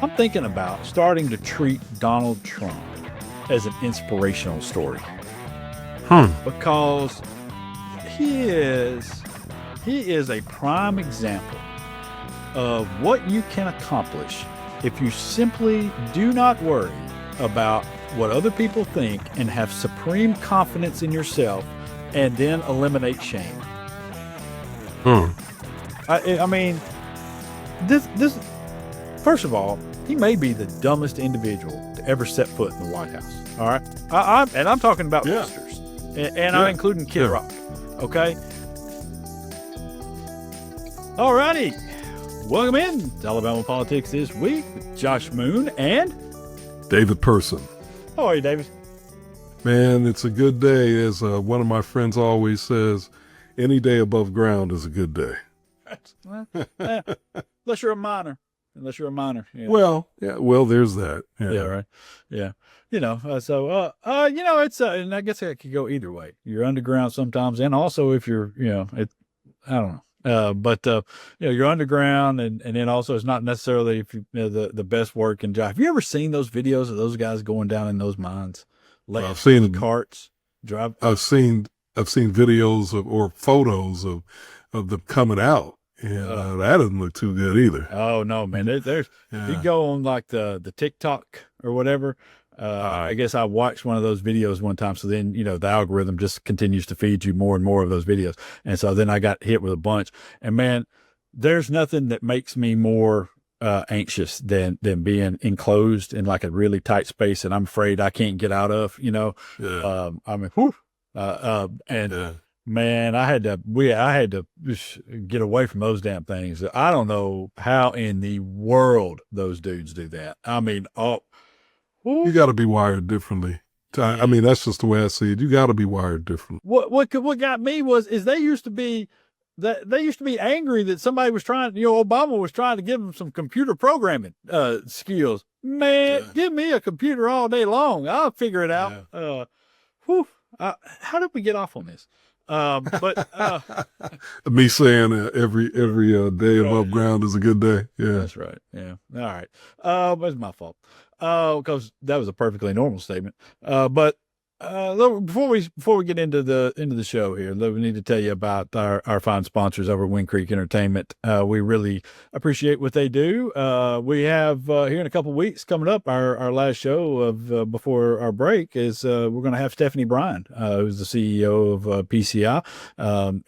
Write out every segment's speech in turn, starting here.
I'm thinking about starting to treat Donald Trump as an inspirational story Hmm. because he is he is a prime example of what you can accomplish if you simply do not worry about what other people think and have supreme confidence in yourself and then eliminate shame. Hmm. I mean, this first of all, he may be the dumbest individual to ever set foot in the White House. All right, I'm talking about Yeah. boosters, and Yeah. I'm including Kid Yeah. Rock. Okay. All righty. Welcome in to Alabama Politics this week with Josh Moon and David Person. how are you, David? Man, it's a good day. As one of my friends always says, any day above ground is a good day. Unless you're a minor. Yeah. Well, yeah. Well, there's that. Yeah, right. Yeah. It's, and I guess it could go either way. You're underground sometimes. And also if you're, I don't know. You're underground and then also it's not necessarily if the best working job. Have you ever seen those videos of those guys going down in those mines? I've seen carts, drive. I've seen videos or photos of them coming out. And that doesn't look too good either. Oh no, man! There's you go on like the TikTok or whatever. I guess I watched one of those videos one time. So then the algorithm just continues to feed you more and more of those videos, and so then I got hit with a bunch. And man, there's nothing that makes me more anxious than being enclosed in like a really tight space, and I'm afraid I can't get out of. I mean, whew, and. Yeah. Man, I had to just get away from those damn things. I don't know how in the world those dudes do that. I mean, You got to be wired differently. I mean, that's just the way I see it. You got to be wired differently. What got me is they used to be angry that somebody was trying. Obama was trying to give them some computer programming skills. Man, give me a computer all day long. I'll figure it out. Yeah. How did we get off on this? Me saying every day above ground is a good day. Yeah, that's right. Yeah. All right. It's my fault. Because that was a perfectly normal statement. Before we get into the show here, we need to tell you about our fine sponsors over at Wind Creek Entertainment. We really appreciate what they do. We have here in a couple of weeks coming up our last show of before our break is we're going to have Stephanie Bryan, who's the CEO of PCI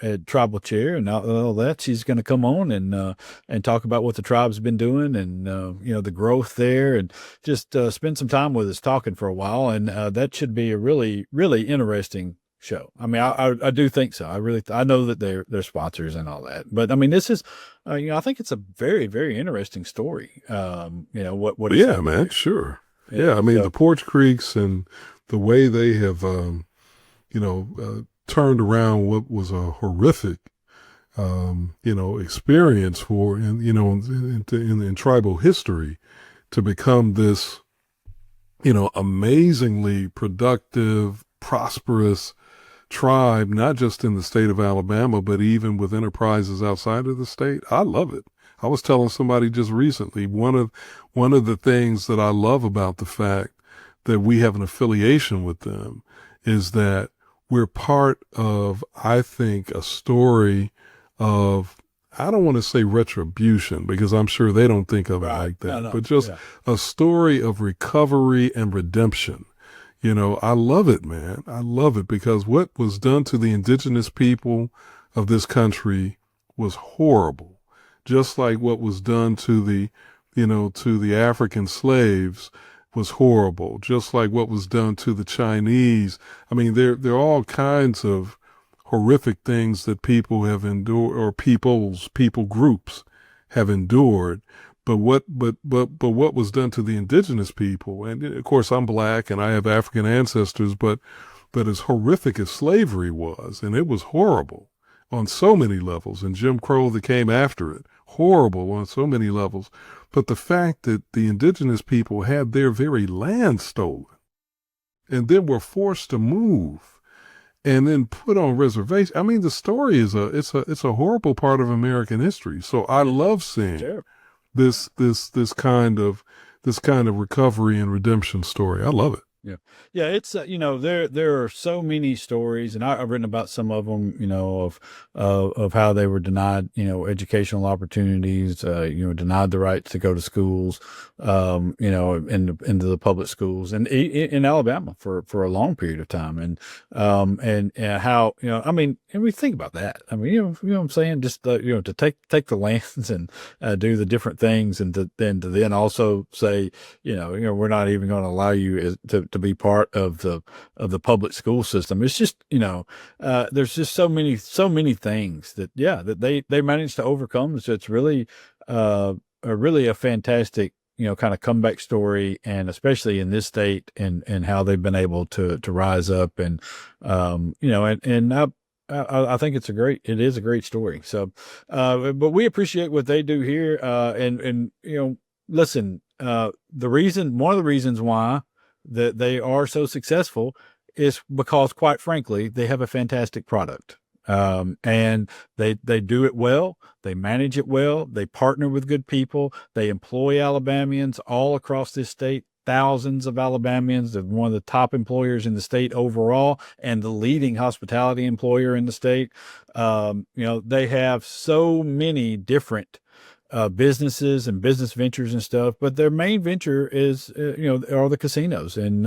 at Tribal Chair and all that. She's going to come on and talk about what the tribe's been doing and the growth there and just spend some time with us talking for a while. And that should be a really interesting show. I mean, I do think so. I know that they're sponsors and all that, but I mean, this is, I think it's a very, very interesting story. What? Yeah, man, sure. Yeah, I mean, the Porch Creeks and the way they have, turned around what was a horrific, experience in tribal history to become this, amazingly productive, prosperous tribe, not just in the state of Alabama, but even with enterprises outside of the state. I love it. I was telling somebody just recently, one of the things that I love about the fact that we have an affiliation with them is that we're part of, I think, a story of, I don't want to say retribution because I'm sure they don't think of it like that, but just a story of recovery and redemption. I love it, man. I love it because what was done to the indigenous people of this country was horrible. Just like what was done to the African slaves was horrible. Just like what was done to the Chinese. I mean, there are all kinds of horrific things that people have endured, or people groups have endured. But what was done to the indigenous people, and of course I'm black and I have African ancestors, but as horrific as slavery was, and it was horrible on so many levels, and Jim Crow that came after it, horrible on so many levels. But the fact that the indigenous people had their very land stolen and then were forced to move and then put on reservation. I mean, the story is it's a horrible part of American history. So I love seeing this kind of recovery and redemption story. I love it. Yeah, yeah. It's there are so many stories, and I've written about some of them. Of how they were denied educational opportunities. Denied the rights to go to schools. Into the public schools, and in Alabama for a long period of time, and how I mean, and we think about that. I mean, you know what I'm saying? Just to take the lands and do the different things, and to then also say we're not even going to allow you to be part of the public school system. It's just there's just so many things that they managed to overcome. So it's really a fantastic kind of comeback story, and especially in this state, and how they've been able to rise up, and I think it is a great story. So, but we appreciate what they do here. And listen, one of the reasons why that they are so successful is because, quite frankly, they have a fantastic product. And they do it well. They manage it well. They partner with good people. They employ Alabamians all across this state. Thousands of Alabamians. They're one of the top employers in the state overall, and the leading hospitality employer in the state. They have so many different businesses and business ventures and stuff, but their main venture is, are the casinos in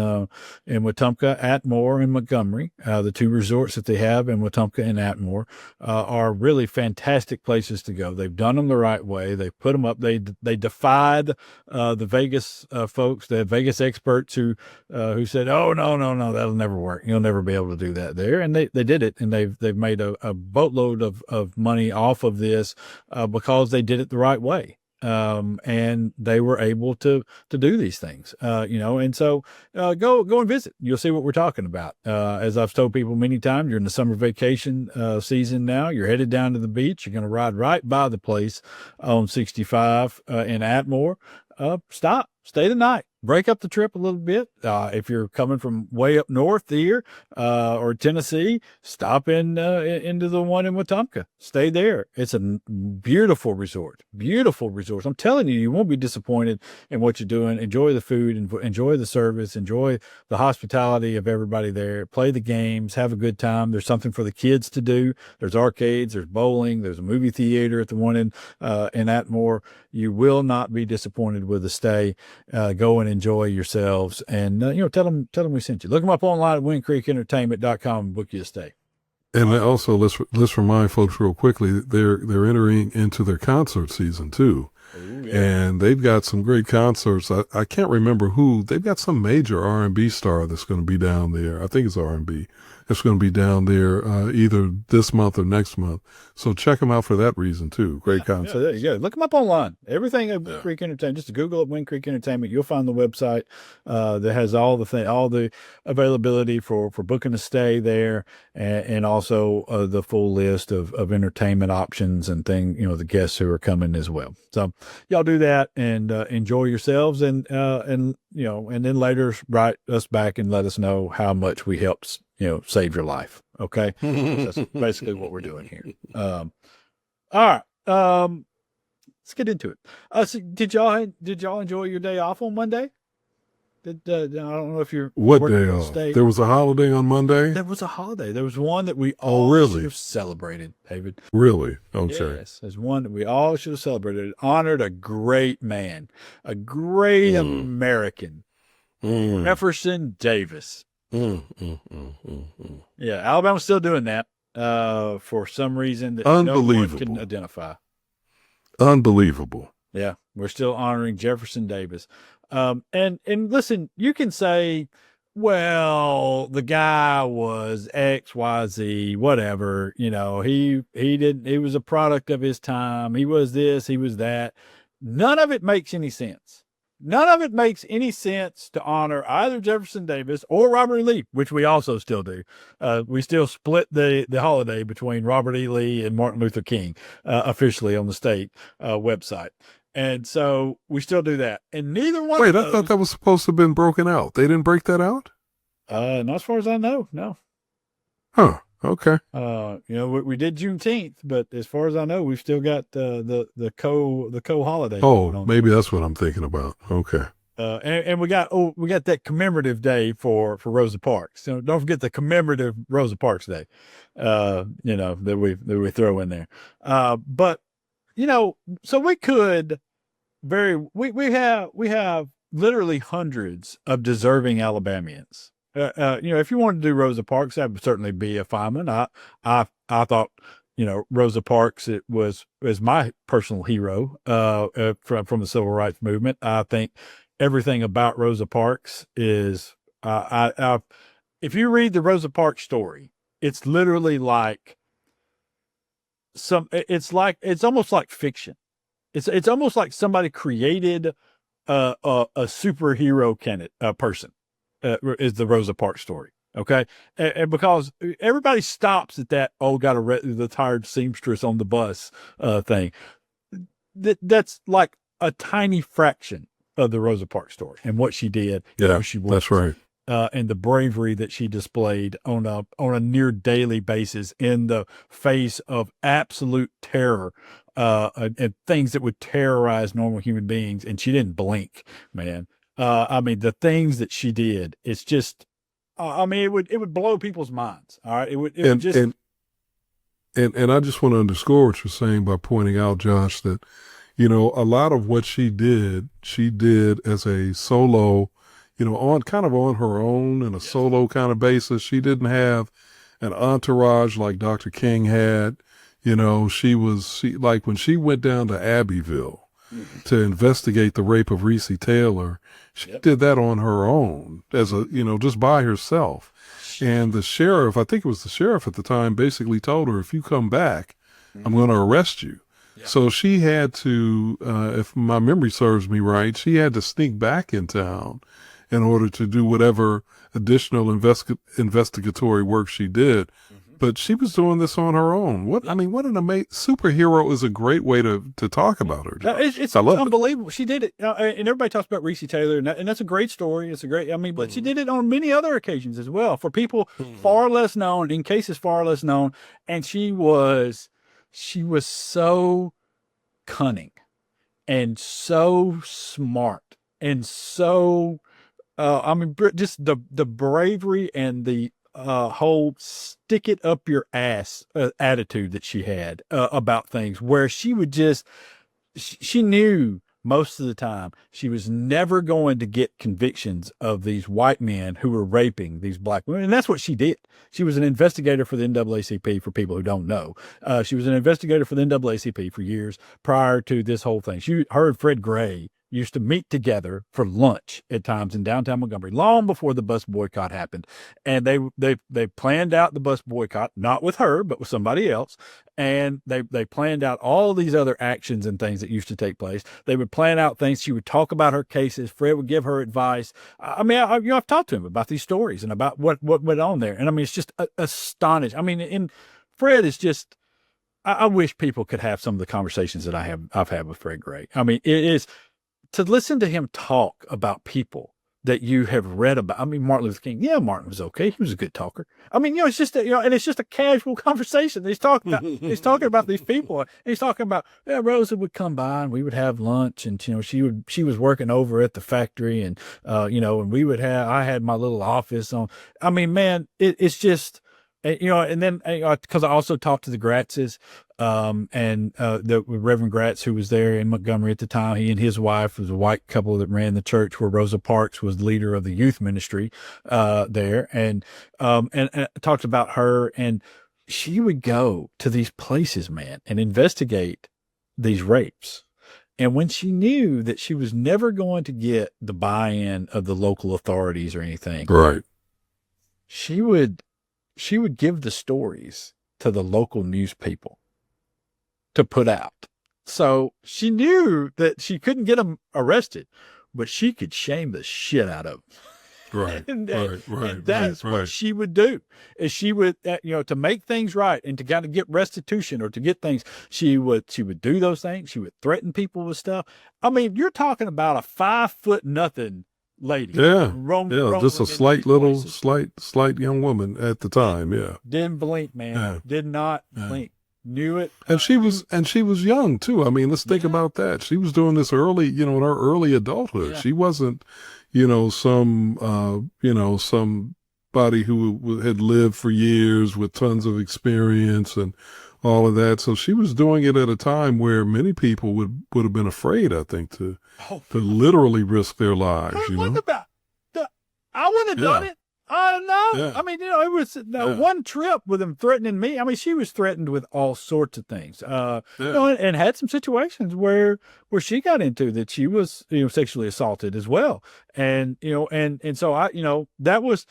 Wetumpka, Atmore, and Montgomery. The two resorts that they have in Wetumpka and Atmore are really fantastic places to go. They've done them the right way. They put them up. They defied the Vegas folks, the Vegas experts who said, "Oh no, that'll never work. You'll never be able to do that there." And they did it, and they've made a boatload of money off of this because they did it the right way. And they were able to do these things, and so go and visit. You'll see what we're talking about. As I've told people many times, you're in the summer vacation season now. You're headed down to the beach. You're going to ride right by the place on 65 in Atmore. Stop, stay the night, break up the trip a little bit. If you're coming from way up north here or Tennessee, stop into the one in Wetumpka. Stay there. It's a beautiful resort. Beautiful resort. I'm telling you, you won't be disappointed in what you're doing. Enjoy the food, and enjoy the service, enjoy the hospitality of everybody there. Play the games, have a good time. There's something for the kids to do. There's arcades, there's bowling, there's a movie theater at the one in Atmore. You will not be disappointed with the stay. Go and enjoy yourselves, and tell them we sent you. Look them up online at windcreekentertainment.com and book you a stay. And also, let's remind folks real quickly, they're entering into their concert season too. Ooh, yeah. And they've got some great concerts. I can't remember who. They've got some major R&B star that's going to be down there. I think it's R&B. It's going to be down there either this month or next month. So check them out for that reason too. Great concert. Yeah, there you go. Look them up online. Everything at Wind Creek Entertainment. Just Google it, Wind Creek Entertainment. You'll find the website that has all the availability for booking a stay there, and also the full list of entertainment options and the guests who are coming as well. So y'all do that and enjoy yourselves, and then later write us back and let us know how much we helped save your life. Okay. That's basically what we're doing here. All right. Let's get into it. So did y'all enjoy your day off on Monday? I don't know if you're what day off? There was a holiday on Monday. There was a holiday. There was one that we all should have celebrated, David. Really? Okay. Yes, there's one that we all should have celebrated. It honored a great man, a great American, Jefferson Davis. Yeah, Alabama's still doing that for some reason that no one can identify. Unbelievable. Yeah, we're still honoring Jefferson Davis. And listen, you can say, well, the guy was X, Y, Z, whatever. He was a product of his time. He was this, he was that. None of it makes any sense. None of it makes any sense to honor either Jefferson Davis or Robert E. Lee, which we also still do. We still split the holiday between Robert E. Lee and Martin Luther King officially on the state website. And so we still do that. And neither one of those... Wait, I thought that was supposed to have been broken out. They didn't break that out? Not as far as I know, no. Huh. Okay. We did Juneteenth, but as far as I know, we've still got the co holiday going Oh, on. maybe that's what I'm thinking about. Okay. And we got that commemorative day for Rosa Parks. So don't forget the commemorative Rosa Parks Day. That we throw in there. But so we could we have literally hundreds of deserving Alabamians. If you wanted to do Rosa Parks, that would certainly be a fireman. I thought, Rosa Parks was my personal hero from the civil rights movement. I think everything about Rosa Parks is if you read the Rosa Parks story, it's literally like it's almost like fiction. It's almost like somebody created a superhero person is the Rosa Parks story. Okay, and because everybody stops at that, got the tired seamstress on the bus thing. That's like a tiny fraction of the Rosa Parks story and what she did, Yeah, who she was. that's right. And the bravery that she displayed on a near daily basis in the face of absolute terror and things that would terrorize normal human beings, and she didn't blink, man. I mean, the things that she did, it's just, it would blow people's minds. All right, it would And just. and I just want to underscore what you're saying by pointing out, Josh, that a lot of what she did as a solo, on her own in a solo kind of basis. She didn't have an entourage like Dr. King had. She like when she went down to Abbeville to investigate the rape of Reese Taylor, she did that on her own just by herself. And the sheriff, I think it was the sheriff at the time, basically told her, if you come back, I'm going to arrest you. Yeah. So she had to, if my memory serves me right, she had to sneak back in town in order to do whatever additional investigatory work she did. But she was doing this on her own. What an amazing superhero is a great way to talk about her. It's unbelievable. She did it, and everybody talks about Reese Taylor, and that's a great story. It's a great, but she did it on many other occasions as well for people far less known, in cases far less known. And she was so cunning and so smart and so, just the bravery and the whole stick it up your ass attitude that she had about things, where she would just, she knew most of the time she was never going to get convictions of these white men who were raping these black women. And that's what she did. She was an investigator for the NAACP, for people who don't know. She was an investigator for the NAACP for years prior to this whole thing. Her and Fred Gray used to meet together for lunch at times in downtown Montgomery, long before the bus boycott happened. And they planned out the bus boycott, not with her, but with somebody else. And they planned out all these other actions and things that used to take place. They would plan out things. She would talk about her cases. Fred would give her advice. I've talked to him about these stories and about what went on there. And it's just astonishing. And Fred is just, I wish people could have some of the conversations that I've had with Fred Gray. It is, to listen to him talk about people that you have read about. Martin Luther King. Yeah, Martin was okay. He was a good talker. It's just and it's just a casual conversation. He's talking about these people. And he's talking about, Rosa would come by and we would have lunch, and she was working over at the factory, and and I had my little office on. It's just. And then because I also talked to the Gratzes, and the Reverend Gratz, who was there in Montgomery at the time. He and his wife was a white couple that ran the church where Rosa Parks was the leader of the youth ministry there, and I talked about her, and she would go to these places, man, and investigate these rapes. And when she knew that she was never going to get the buy-in of the local authorities or anything, right, she would give the stories to the local news people to put out. So she knew that she couldn't get them arrested, but she could shame the shit out of them. Right, and that's what she would do. Is she would, to make things right and to kind of get restitution or to get things, she would do those things. She would threaten people with stuff. You're talking about a 5'0" lady. Yeah. Yeah. Just a Rolling into slight these little, places. slight young woman at the time. Yeah. Didn't blink, man. Yeah. Did not Yeah. blink. Knew it. And she was young too. I mean, let's think Yeah, about that. She was doing this early, in her early adulthood. yeah. She wasn't, somebody who had lived for years with tons of experience and all of that. So she was doing it at a time where many people would have been afraid, I think, Oh, to literally risk their lives, what about I wouldn't have done Yeah. it. No. Yeah. I mean, it was Yeah. one trip with him threatening me. I mean, she was threatened with all sorts of things. Yeah. And had some situations where she got into that she was, sexually assaulted as well. And, and so that was,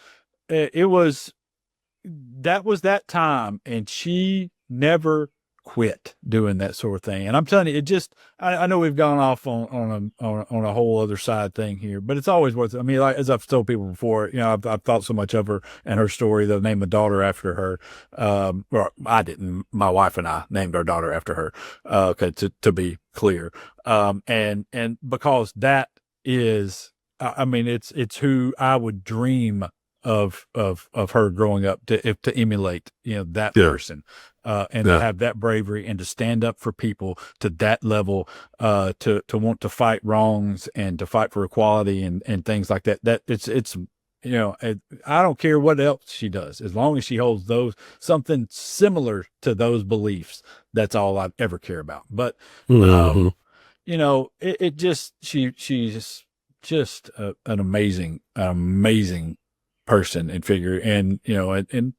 it was, that was that time. And she never quit doing that sort of thing. And I'm telling you, it just, I know we've gone off on a whole other side thing here, but it's always worth it. I mean, like, as I've told people before, I've thought so much of her and her story, they named a daughter after her. Or I didn't, my wife and I named our daughter after her, okay, to be clear. And because that is, I mean, it's who I would dream of her growing up to emulate, that Yeah. person. And Yeah. to have that bravery and to stand up for people to that level, to want to fight wrongs and to fight for equality and things like that. That it's I don't care what else she does, as long as she holds something similar to those beliefs. That's all I ever care about. But Mhm. it just she's just an amazing person and figure, and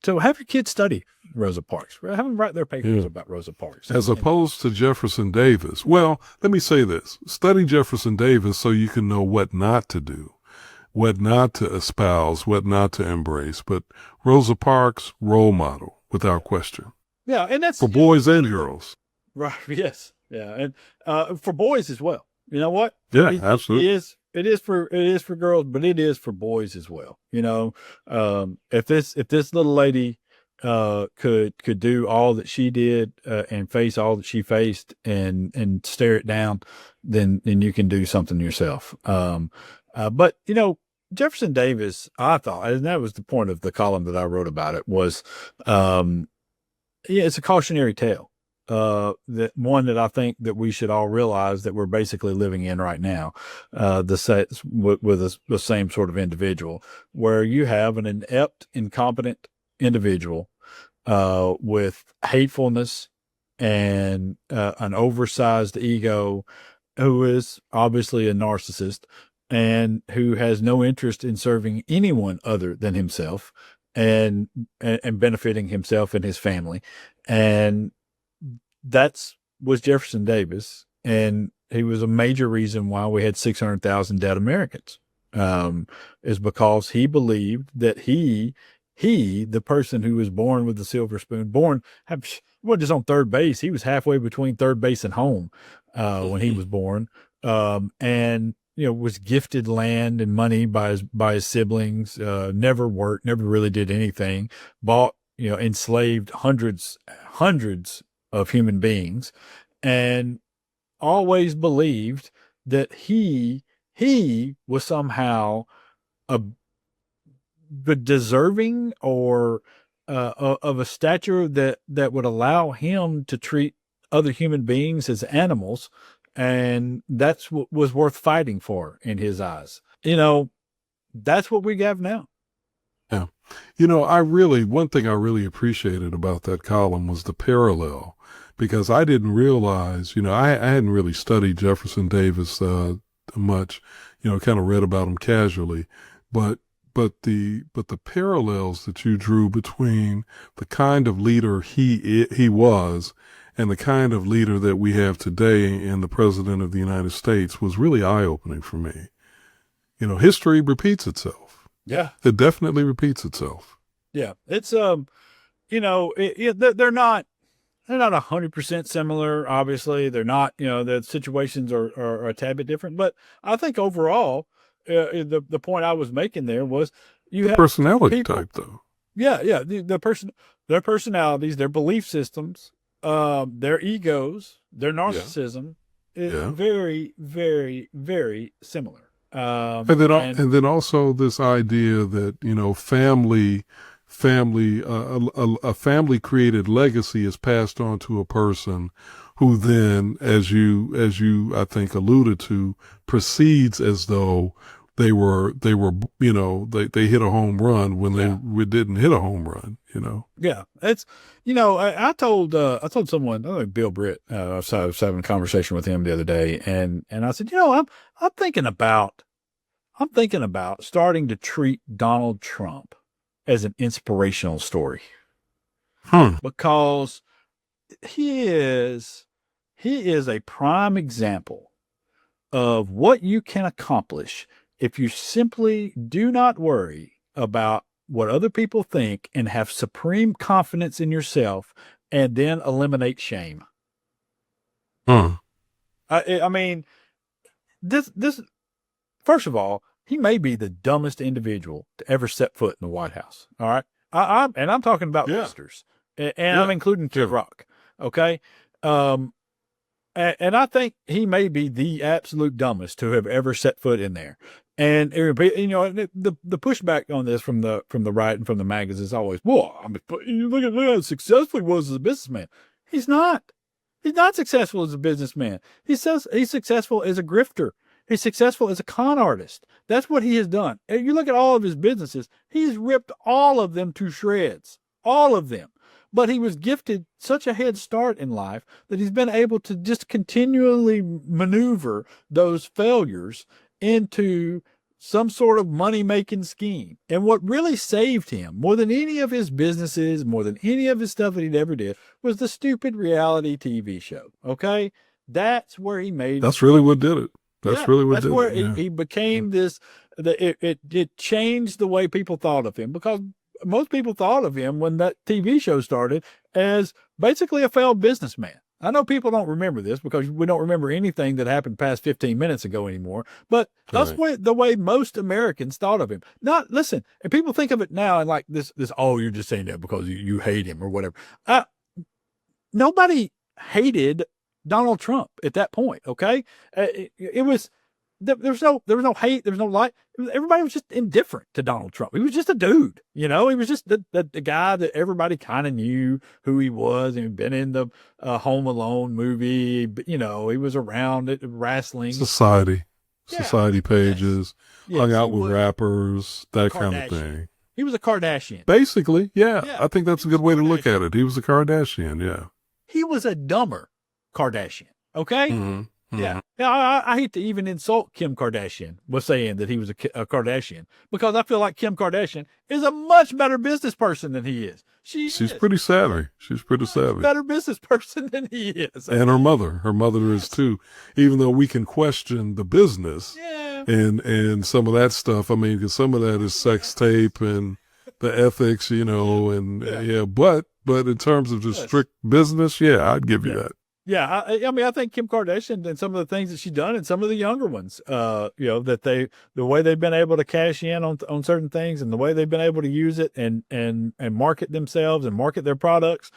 so have your kids study Rosa Parks. Have them write their papers about Rosa Parks, As opposed to Jefferson Davis. Well, let me say this. Study Jefferson Davis so you can know what not to do, what not to espouse, what not to embrace. But Rosa Parks, role model, without question. yeah, and that's For boys and girls. right. Yes, yeah, and for boys as well. You know what? Yeah, It absolutely. is. It is for girls, but it is for boys as well. If this little lady could do all that she did, and face all that she faced and stare it down, then you can do something yourself. But Jefferson Davis, I thought, and that was the point of the column that I wrote about it, was it's a cautionary tale. That one that I think that we should all realize that we're basically living in right now, with the same sort of individual, where you have an inept, incompetent individual, with hatefulness and an oversized ego, who is obviously a narcissist and who has no interest in serving anyone other than himself and benefiting himself and his family. And was Jefferson Davis, and he was a major reason why we had 600,000 dead Americans. Is because he believed that he, the person who was born with the silver spoon, wasn't just on third base. He was halfway between third base and home when he was born, and was gifted land and money by his siblings. Never worked, never really did anything. Bought, enslaved hundreds of human beings, and always believed that he was somehow deserving or of a stature that would allow him to treat other human beings as animals, and that's what was worth fighting for in his eyes. That's what we have now. Yeah. One thing I really appreciated about that column was the parallel, because I didn't realize, I hadn't really studied Jefferson Davis much, kind of read about him casually, but the parallels that you drew between the kind of leader he was and the kind of leader that we have today in the President of the United States was really eye-opening for me. History repeats itself. Yeah. It definitely repeats itself. Yeah. It's, they're not 100% similar. Obviously they're not, the situations are a tad bit different, but I think overall, the point I was making there was you have Personality people, type though. Yeah. Yeah. Their personalities, their belief systems, their egos, their narcissism is very, very, very similar. And then also this idea that, you know, a family created legacy is passed on to a person who then, as you I think alluded to, proceeds as though they were, you know, they hit a home run when we didn't hit a home run, you know? Yeah. It's, you know, I told someone, I think Bill Britt, I was having a conversation with him the other day, and I said, you know, I'm thinking about starting to treat Donald Trump as an inspirational story. Because he is a prime example of what you can accomplish if you simply do not worry about what other people think and have supreme confidence in yourself, and then eliminate shame. I mean, this first of all, he may be the dumbest individual to ever set foot in the White House. All right. I'm talking about visitors, and I'm including Kid Rock. Okay. And I think he may be the absolute dumbest to have ever set foot in there. And, you know, the pushback on this from the right and from the magazines is always, well, I mean, look at how successful he was as a businessman. He's not. He's not successful as a businessman. He's successful as a grifter. He's successful as a con artist. That's what he has done. And you look at all of his businesses, he's ripped all of them to shreds. All of them. But he was gifted such a head start in life that he's been able to just continually maneuver those failures into some sort of money-making scheme. And what really saved him, more than any of his businesses, more than any of his stuff that he'd ever did, was the stupid reality TV show. Okay? That's where he made That's really what did it. That's really what did it. That's where he became this, it changed the way people thought of him, because most people thought of him when that TV show started as basically a failed businessman. I know people don't remember this because we don't remember anything that happened past 15 minutes ago anymore, but that's the way most Americans thought of him. Listen, and people think of it now and like this, oh, you're just saying that because you hate him or whatever. Nobody hated Donald Trump at that point. Okay. It was, there was no hate. There was no light. Everybody was just indifferent to Donald Trump. He was just a dude, you know. He was just the guy that everybody kind of knew who he was. And he'd been in the Home Alone movie. You know, he was around at wrestling society pages, hung out with rappers, that kind of thing. He was a Kardashian, basically. Yeah, I think that's a good way to look at it. He was a Kardashian. Yeah, he was a dumber Kardashian. Okay. Mm-hmm. Yeah. I hate to even insult Kim Kardashian with saying that he was a Kardashian, because I feel like Kim Kardashian is a much better business person than he is. She's pretty savvy. She's pretty savvy. Better business person than he is. And her mother is too, even though we can question the business and some of that stuff. I mean, because some of that is sex tape and the ethics, you know, and but in terms of just strict business, I'd give you that. Yeah, I mean, I think Kim Kardashian and some of the things that she's done, and some of the younger ones, you know, that the way they've been able to cash in on certain things, and the way they've been able to use it and market themselves and market their products.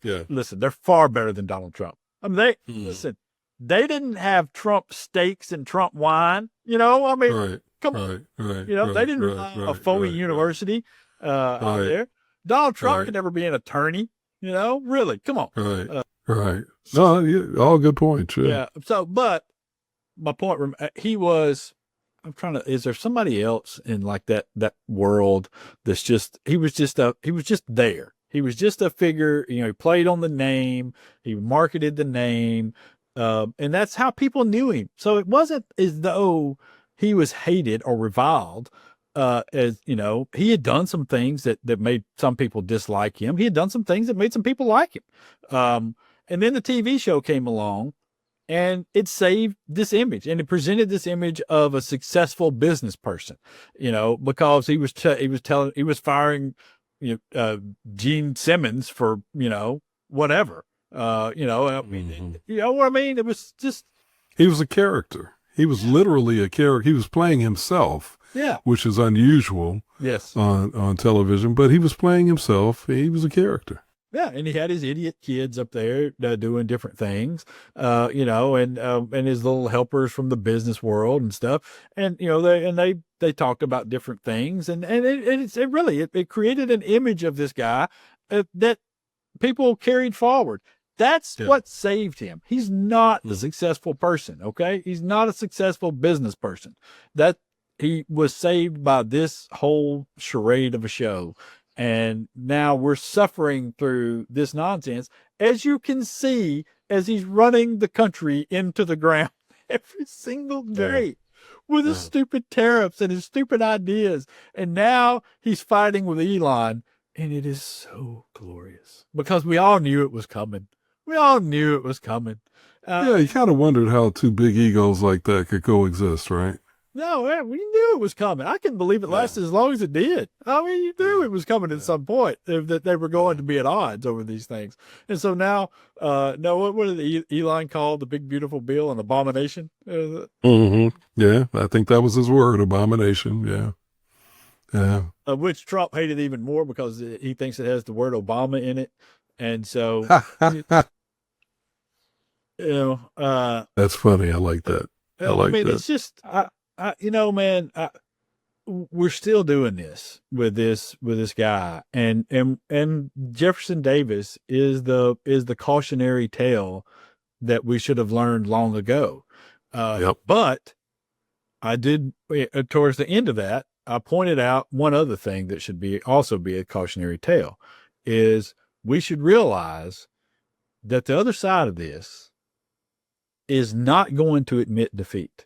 Yeah. Listen, they're far better than Donald Trump. I mean, listen, they didn't have Trump steaks and Trump wine. You know, I mean, come on, you know, they didn't run a phony university out there. Donald Trump could never be an attorney. You know, really, come on. Right. No, all good points. Yeah. So, but my point, he was, is there somebody else in like that world that's just, he was just there. He was just a figure, you know, he played on the name, he marketed the name, and that's how people knew him. So it wasn't as though he was hated or reviled. As you know, he had done some things that made some people dislike him. He had done some things that made some people like him. And then the TV show came along, and it saved this image, and it presented this image of a successful business person, you know, because he was firing, you know, Gene Simmons for, you know, whatever, you know, I mean, you know what I mean? It was just, he was a character. He was literally a character. He was playing himself. Yeah. Which is unusual. Yes. On television, but he was playing himself. He was a character. Yeah, and he had his idiot kids up there doing different things, and his little helpers from the business world and stuff. And they talked about different things, and it created an image of this guy that people carried forward. That's Yeah. what saved him. He's not a Mm. successful person, okay? He's not a successful business person. That he was saved by this whole charade of a show. And now we're suffering through this nonsense, as you can see, as he's running the country into the ground every single Yeah. day with his Yeah. stupid tariffs and his stupid ideas. And now he's fighting with Elon. And it is so glorious because we all knew it was coming. We all knew it was coming. Yeah, you kind of wondered how two big egos like that could coexist, right? No, we knew it was coming. I couldn't believe it lasted as long as it did. I mean, you knew it was coming at some point that they were going to be at odds over these things. And so now, no, what did Elon call the big beautiful bill an abomination? Yeah, I think that was his word, abomination. Yeah. Yeah. Which Trump hated even more because he thinks it has the word Obama in it. And so, That's funny. I like that. I like that. it's just, man, we're still doing this with this guy, and Jefferson Davis is the cautionary tale that we should have learned long ago. Yep. But I did towards the end of that, I pointed out one other thing that should also be a cautionary tale is we should realize that the other side of this is not going to admit defeat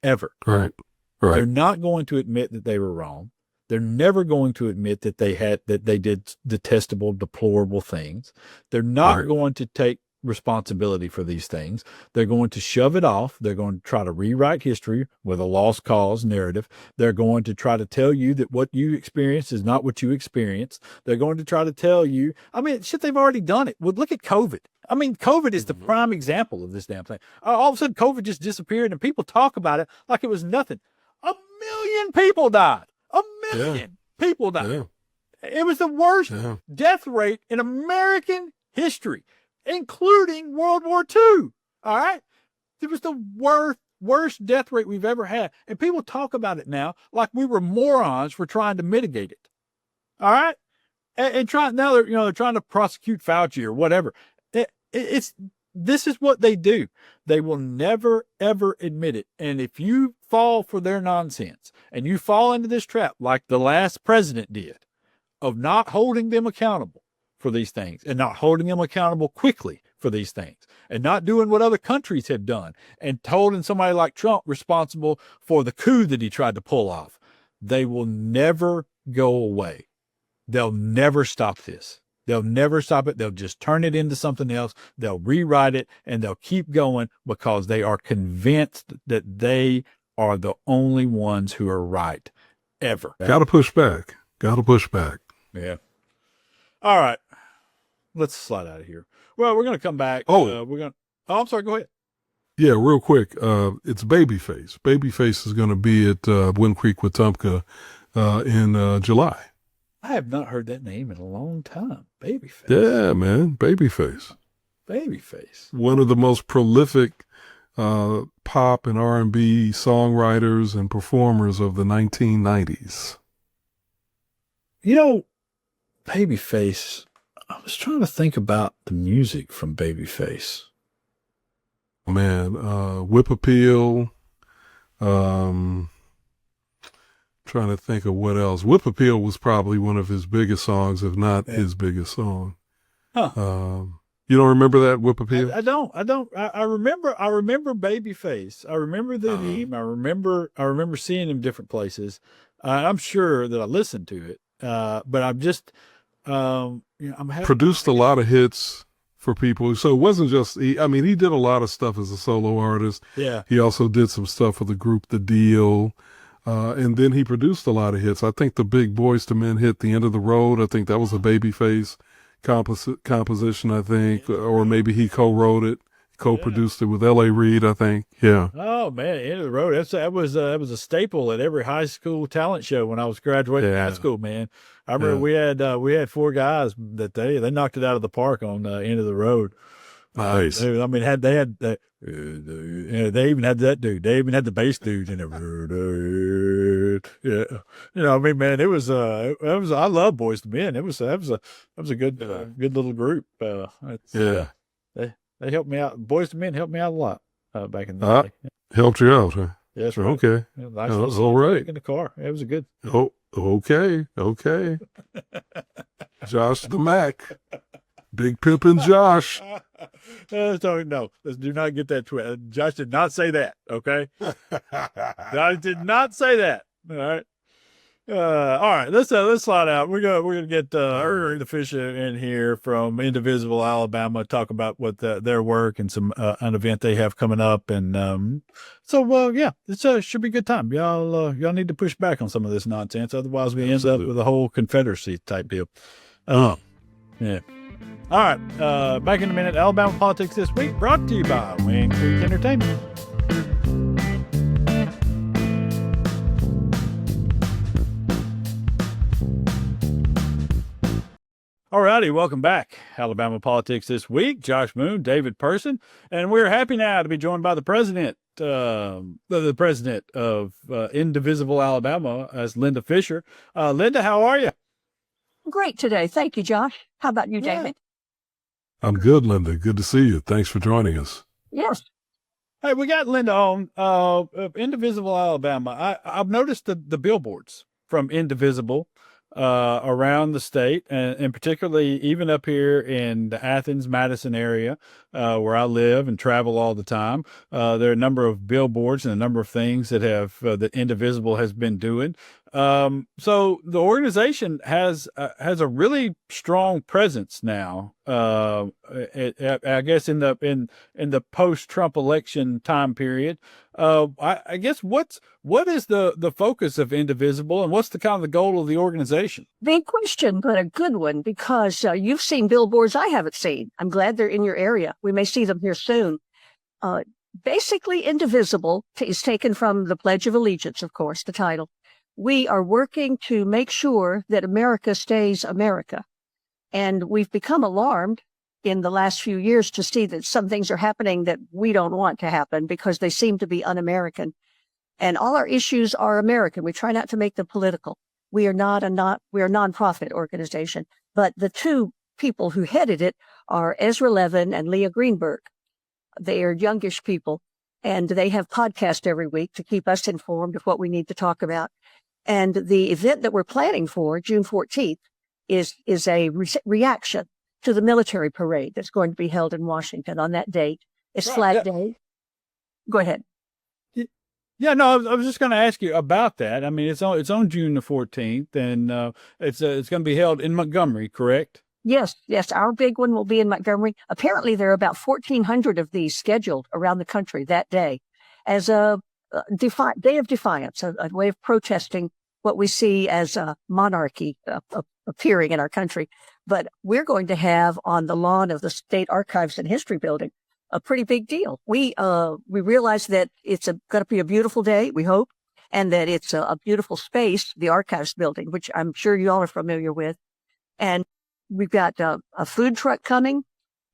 ever. Right. They're not going to admit that they were wrong. They're never going to admit that they did detestable, deplorable things. They're not going to take responsibility for these things. They're going to shove it off. They're going to try to rewrite history with a lost cause narrative. They're going to try to tell you that what you experienced is not what you experienced. They're going to try to tell you, shit, they've already done it. Well, look at COVID. COVID is the prime example of this damn thing. All of a sudden, COVID just disappeared and people talk about it like it was nothing. 1 million people died. 1 million people died. Yeah. It was the worst death rate in American history, including World War II. All right. It was the worst death rate we've ever had. And people talk about it now like we were morons for trying to mitigate it. All right. And now they're trying to prosecute Fauci or whatever. This is what they do. They will never, ever admit it. And if you fall for their nonsense and you fall into this trap like the last president did of not holding them accountable for these things and not holding them accountable quickly for these things and not doing what other countries have done and holding somebody like Trump responsible for the coup that he tried to pull off, they will never go away. They'll never stop this. They'll never stop it. They'll just turn it into something else. They'll rewrite it and they'll keep going because they are convinced that they are the only ones who are right ever. Got to push back. Yeah. All right. Let's slide out of here. Well, we're going to come back. I'm sorry. Go ahead. Yeah, real quick. It's Babyface. Babyface is going to be at Wind Creek Wetumpka in July. I have not heard that name in a long time. Babyface. Yeah, man. Babyface. One of the most prolific pop and R&B songwriters and performers of the 1990s. Babyface, I was trying to think about the music from Babyface. Man, Whip Appeal, trying to think of what else. Whip Appeal was probably one of his biggest songs, if not his biggest song. Huh. You don't remember that, Whip Appeal? I don't. I remember Babyface. I remember the name. I remember seeing him different places. I'm sure that I listened to it. But I'm just, produced a lot of hits for people. So it wasn't just, he did a lot of stuff as a solo artist. Yeah. He also did some stuff for the group The Deal. And then he produced a lot of hits. I think the big Boys to Men hit The End of the Road. I think that was a Babyface composition, I think, or maybe he co-wrote it. Co-produced it with L.A. Reid, I think. Yeah. Oh man, End of the Road. That was a staple at every high school talent show when I was graduating high school. Man, I remember we had four guys that they knocked it out of the park on End of the Road. Nice. I mean, they had that. They even had that dude. They even had the bass dude in it. Yeah, I mean, man, it was. I love Boys to Men. That was a good good little group. They helped me out. Boys to Men helped me out a lot back in the day. Helped you out, huh? Yeah, that's right. Okay. Yeah, nice all right. in the car. It was a good. Oh, okay. Josh the Mac. Big Pimpin' Josh. No, let's do not get that twist. Josh did not say that. Okay, Josh did not say that. All right. All right. Let's slide out. We're gonna get Ernie the Fisher in here from Indivisible Alabama, talk about what their work and some an event they have coming up, and yeah, it should be a good time. Y'all need to push back on some of this nonsense, otherwise we end up with a whole Confederacy type deal. Yeah. All right, back in a minute. Alabama Politics This Week, brought to you by Wing Creek Entertainment. All righty, welcome back. Alabama Politics This Week. Josh Moon, David Person, and we're happy now to be joined by the president of Indivisible Alabama, as Linda Fisher. Linda, how are you? Great today. Thank you, Josh. How about you, David? I'm good, Linda. Good to see you. Thanks for joining us. Yes. Hey, we got Linda on Indivisible Alabama. I've noticed the billboards from Indivisible around the state, and particularly even up here in the Athens, Madison area, where I live and travel all the time. There are a number of billboards and a number of things that that Indivisible has been doing. So the organization has a really strong presence now. I guess in the post-Trump election time period. I guess what is the focus of Indivisible, and what's the kind of the goal of the organization? Big question, but a good one, because you've seen billboards I haven't seen. I'm glad they're in your area. We may see them here soon. Basically, Indivisible is taken from the Pledge of Allegiance, of course, the title. We are working to make sure that America stays America. And we've become alarmed in the last few years to see that some things are happening that we don't want to happen because they seem to be un-American. And all our issues are American. We try not to make them political. We are we're a nonprofit organization, but the two people who headed it are Ezra Levin and Leah Greenberg. They are youngish people, and they have podcasts every week to keep us informed of what we need to talk about. And the event that we're planning for June 14th is a reaction to the military parade that's going to be held in Washington on that date. It's Flag Day. Go ahead. Yeah, no, I was just going to ask you about that. I mean, it's on June the 14th, and it's going to be held in Montgomery, correct? Yes. Our big one will be in Montgomery. Apparently, there are about 1,400 of these scheduled around the country that day as a day of defiance, a way of protesting what we see as a monarchy appearing in our country. But we're going to have on the lawn of the State Archives and History Building a pretty big deal. We realize that it's going to be a beautiful day, we hope, and that it's a beautiful space, the Archives Building, which I'm sure you all are familiar with. And we've got a food truck coming,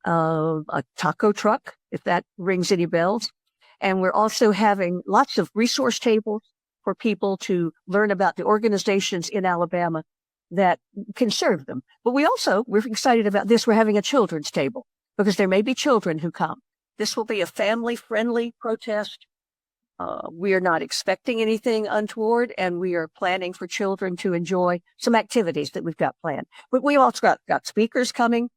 a taco truck, if that rings any bells. And we're also having lots of resource tables for people to learn about the organizations in Alabama that can serve them. But we're excited about this. We're having a children's table because there may be children who come. This will be a family-friendly protest. We are not expecting anything untoward, and we are planning for children to enjoy some activities that we've got planned. But we also got speakers coming.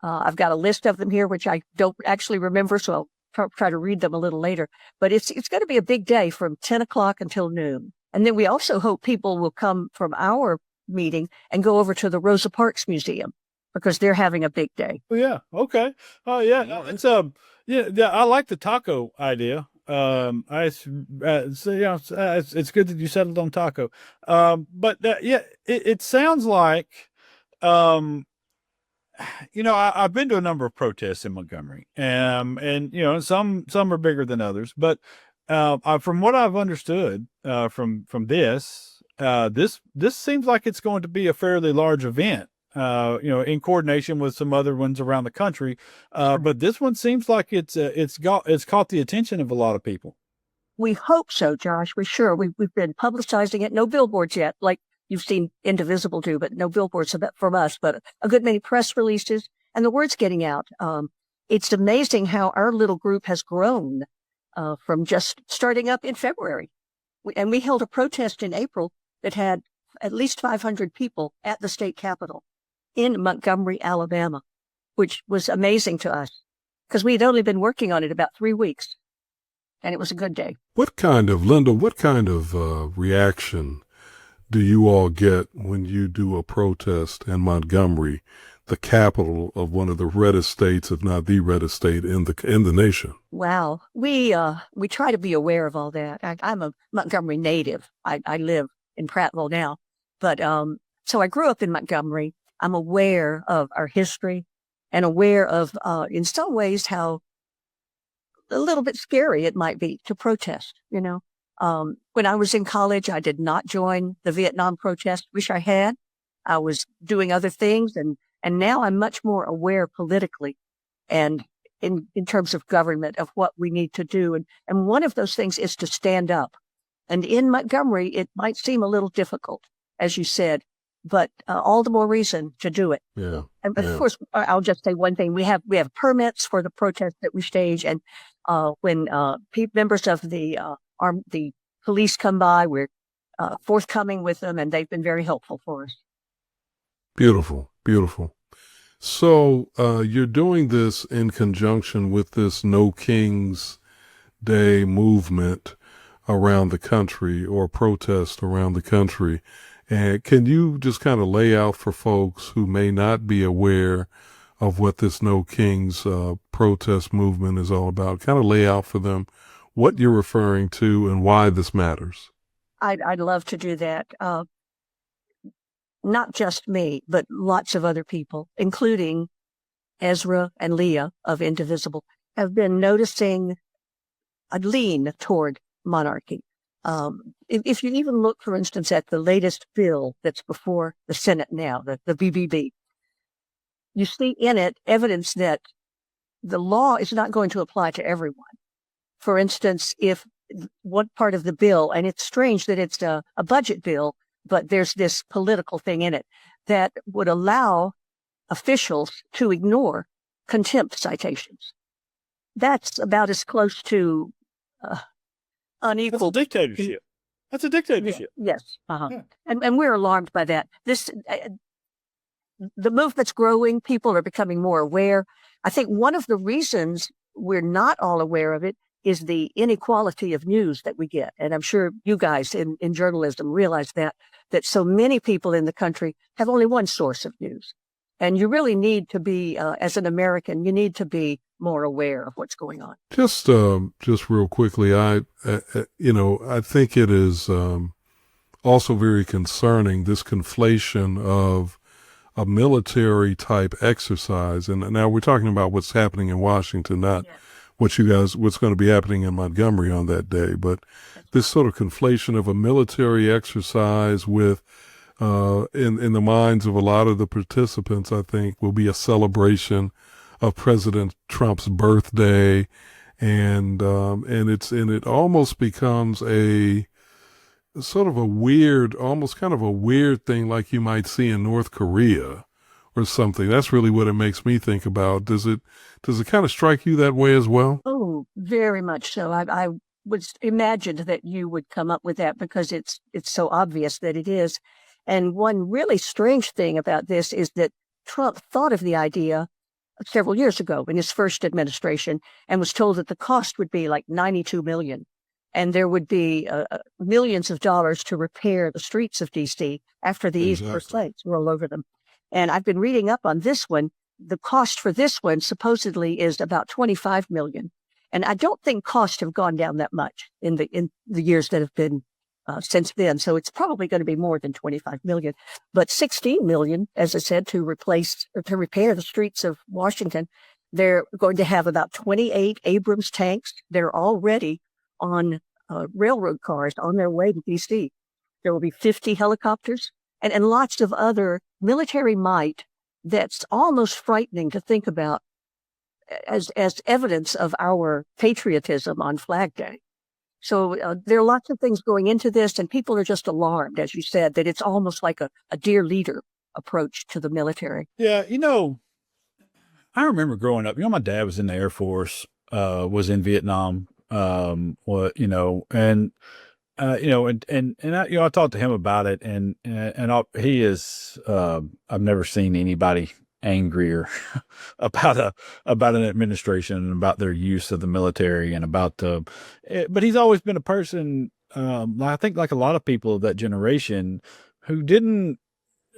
I've got a list of them here, which I don't actually remember, so I'll try to read them a little later. But it's going to be a big day from 10 o'clock until noon. And then we also hope people will come from our meeting and go over to the Rosa Parks Museum because they're having a big day. Oh, yeah. Okay. Oh, yeah. No, it's I like the taco idea. It's good that you settled on taco. But it sounds like I've been to a number of protests in Montgomery, and some are bigger than others. But from what I've understood from this seems like it's going to be a fairly large event. In coordination with some other ones around the country, but this one seems like it's caught the attention of a lot of people. We hope so, Josh. We've been publicizing it. No billboards yet, like you've seen Indivisible do, but no billboards from us, but a good many press releases, and the word's getting out. It's amazing how our little group has grown from just starting up in February. And we held a protest in April that had at least 500 people at the state capitol in Montgomery, Alabama, which was amazing to us because we had only been working on it about 3 weeks. And it was a good day. Linda, what kind of reaction do you all get when you do a protest in Montgomery, the capital of one of the reddest states, if not the reddest state in the nation? Wow. We try to be aware of all that. I'm a Montgomery native. I live in Prattville now. But so I grew up in Montgomery. I'm aware of our history and aware of, in some ways, how a little bit scary it might be to protest, When I was in college, I did not join the Vietnam protest. Wish I had. I was doing other things, and now I'm much more aware politically and in terms of government of what we need to do. And one of those things is to stand up. And in Montgomery, it might seem a little difficult, as you said, but all the more reason to do it. Yeah. And of course, I'll just say one thing: we have permits for the protest that we stage, and when members of the police come by, we're forthcoming with them, and they've been very helpful for us. Beautiful, beautiful. So you're doing this in conjunction with this No Kings Day movement around the country, or protest around the country. And can you just kind of lay out for folks who may not be aware of what this No Kings protest movement is all about, kind of lay out for them what you're referring to and why this matters? I'd love to do that. Not just me, but lots of other people, including Ezra and Leah of Indivisible, have been noticing a lean toward monarchy. If you even look, for instance, at the latest bill that's before the Senate now, the BBB, you see in it evidence that the law is not going to apply to everyone. For instance, if one part of the bill, and it's strange that it's a budget bill, but there's this political thing in it that would allow officials to ignore contempt citations. That's about as close to unequal. That's a dictatorship. That's a dictatorship. Yes. Yeah. And we're alarmed by that. The movement's growing. People are becoming more aware. I think one of the reasons we're not all aware of it is the inequality of news that we get. And I'm sure you guys in journalism realize that so many people in the country have only one source of news. And you really need to be, as an American, you need to be more aware of what's going on. Just real quickly, I think it is also very concerning, this conflation of a military type exercise. And now we're talking about what's happening in Washington, not what's going to be happening in Montgomery on that day. But this sort of conflation of a military exercise with, in the minds of a lot of the participants, I think, will be a celebration of President Trump's birthday. And it almost becomes a sort of a weird, almost kind of a weird thing like you might see in North Korea or something. That's really what it makes me think about. Does it kind of strike you that way as well? Oh, very much so. I would imagine that you would come up with that because it's so obvious that it is. And one really strange thing about this is that Trump thought of the idea several years ago in his first administration and was told that the cost would be like $92 million. And there would be millions of dollars to repair the streets of D.C. after the East Coast lakes roll over them. And I've been reading up on this one. The cost for this one supposedly is about $25 million. And I don't think costs have gone down that much in the years that have been since then. So it's probably going to be more than 25 million, but 16 million, as I said, to repair the streets of Washington. They're going to have about 28 Abrams tanks. They're already on railroad cars on their way to D.C. There will be 50 helicopters and lots of other military might that's almost frightening to think about as evidence of our patriotism on Flag Day. So there are lots of things going into this, and people are just alarmed, as you said, that it's almost like a dear leader approach to the military. Yeah, I remember growing up. My dad was in the Air Force, was in Vietnam. And I talked to him about it, and he is. I've never seen anybody angrier about an administration and about their use of the military and about but he's always been a person, I think, like a lot of people of that generation, who didn't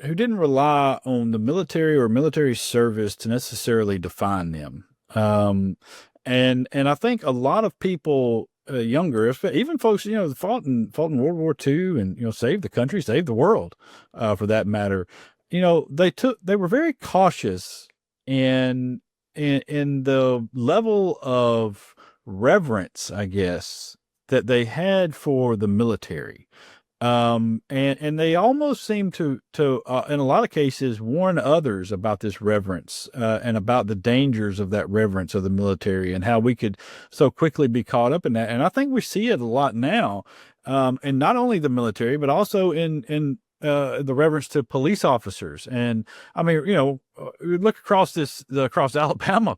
rely on the military or military service to necessarily define them. And I think a lot of people younger, even folks, fought in World War II and, saved the country, saved the world, for that matter. They were very cautious in the level of reverence, I guess, that they had for the military. And they almost seem to in a lot of cases warn others about this reverence, and about the dangers of that reverence of the military and how we could so quickly be caught up in that. And I think we see it a lot now, and not only the military, but also in the reverence to police officers. And I mean, we look across Alabama,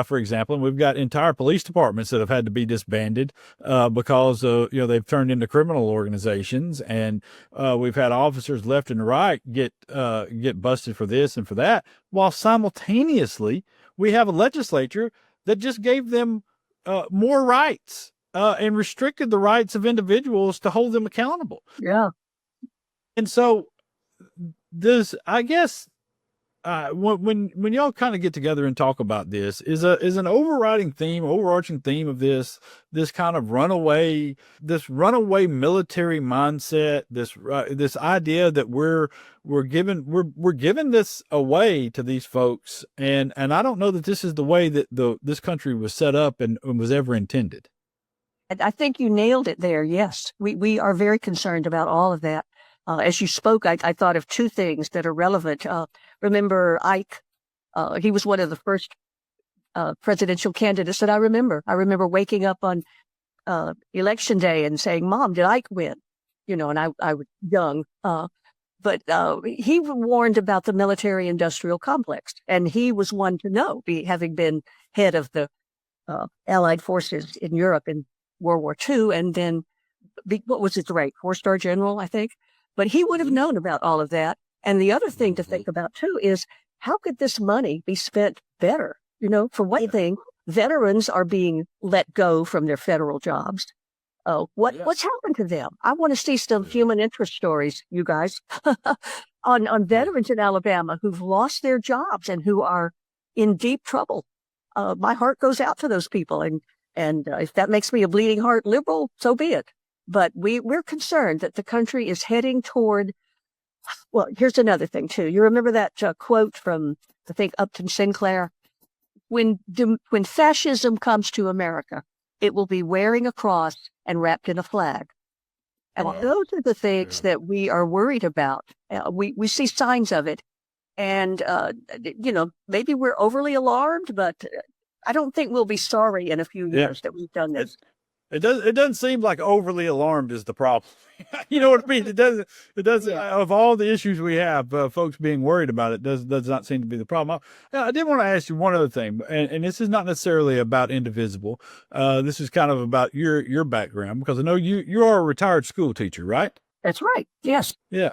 for example, and we've got entire police departments that have had to be disbanded, because, they've turned into criminal organizations. And, we've had officers left and right get busted for this and for that, while simultaneously we have a legislature that just gave them, more rights, and restricted the rights of individuals to hold them accountable. Yeah. And so I guess, when y'all kind of get together and talk about this, is an overarching theme of this kind of runaway military mindset, this idea that we're giving this away to these folks. And I don't know that this is the way that this country was set up and was ever intended. I think you nailed it there. Yes, we are very concerned about all of that. As you spoke, I thought of two things that are relevant. Remember Ike? He was one of the first presidential candidates that I remember. I remember waking up on election day and saying, "Mom, did Ike win?" And I was young. But he warned about the military-industrial complex, and he was one to know, having been head of the Allied forces in Europe in World War II, and then what was his rank? 4-star general, I think. But he would have known about all of that. And the other thing to think about, too, is how could this money be spent better? For one thing, veterans are being let go from their federal jobs. What's happened to them? I want to see some human interest stories, you guys, on veterans in Alabama who've lost their jobs and who are in deep trouble. My heart goes out to those people. And if that makes me a bleeding heart liberal, so be it. But we're concerned that the country is heading toward, well, here's another thing, too. You remember that quote from, I think, Upton Sinclair? When fascism comes to America, it will be wearing a cross and wrapped in a flag. And those are the things that we are worried about. We see signs of it. And, maybe we're overly alarmed, but I don't think we'll be sorry in a few years that we've done this. It doesn't seem like overly alarmed is the problem. You know what I mean? It doesn't, of all the issues we have, folks being worried about it does not seem to be the problem. I did want to ask you one other thing, and this is not necessarily about Indivisible. This is kind of about your background, because I know you are a retired school teacher, right? That's right. Yes. Yeah.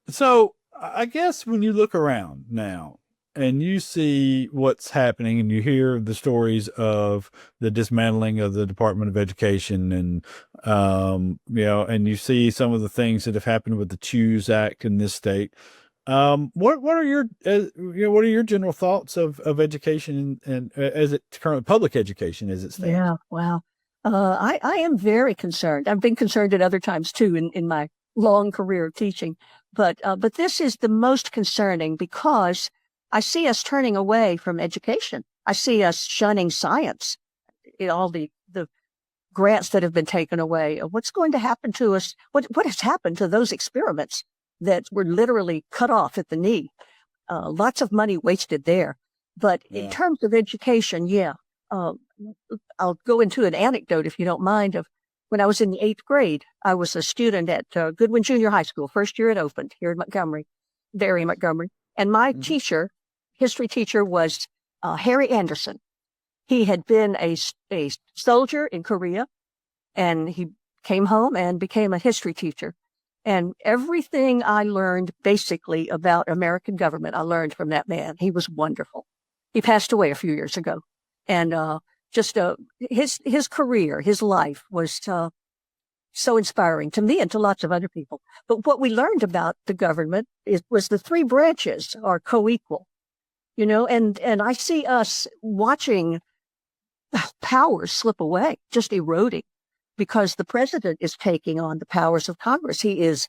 So I guess when you look around now, and you see what's happening and you hear the stories of the dismantling of the Department of Education, and, and you see some of the things that have happened with the Choose Act in this state. What are your general thoughts of education and as it current public education as it stands? Yeah. Wow. I am very concerned. I've been concerned at other times too in my long career of teaching, but this is the most concerning because I see us turning away from education. I see us shunning science. All the grants that have been taken away. What's going to happen to us? What has happened to those experiments that were literally cut off at the knee? Lots of money wasted there. But in terms of education, I'll go into an anecdote if you don't mind. Of when I was in the 8th grade, I was a student at Goodwin Junior High School. First year it opened here in Montgomery, and my teacher, history teacher, was Harry Anderson. He had been a soldier in Korea, and he came home and became a history teacher. And everything I learned basically about American government, I learned from that man. He was wonderful. He passed away a few years ago. And his career, his life was so inspiring to me and to lots of other people. But what we learned about the government was the 3 branches are co-equal, and I see us watching powers slip away, just eroding, because the president is taking on the powers of Congress. He is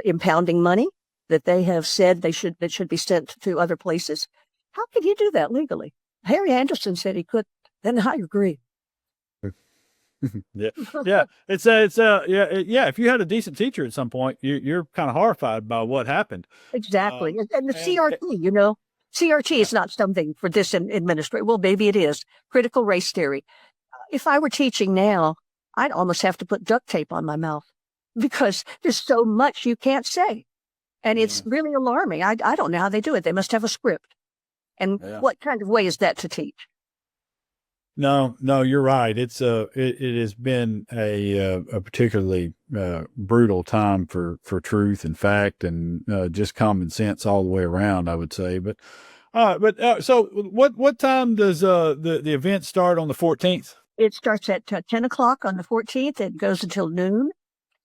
impounding money that they have said that should be sent to other places. How can he do that legally? Harry Anderson said he could. Then I agree. Yeah. If you had a decent teacher at some point, you're kind of horrified by what happened. Exactly. And the CRT, CRT is not something for this administration. Well, maybe it is. Critical race theory. If I were teaching now, I'd almost have to put duct tape on my mouth because there's so much you can't say. And it's really alarming. I don't know how they do it. They must have a script. And what kind of way is that to teach? No, you're right. It has been a particularly brutal time for truth and fact and just common sense all the way around, I would say. But so what time does the event start on the 14th? It starts at 10 o'clock on the 14th. It goes until noon.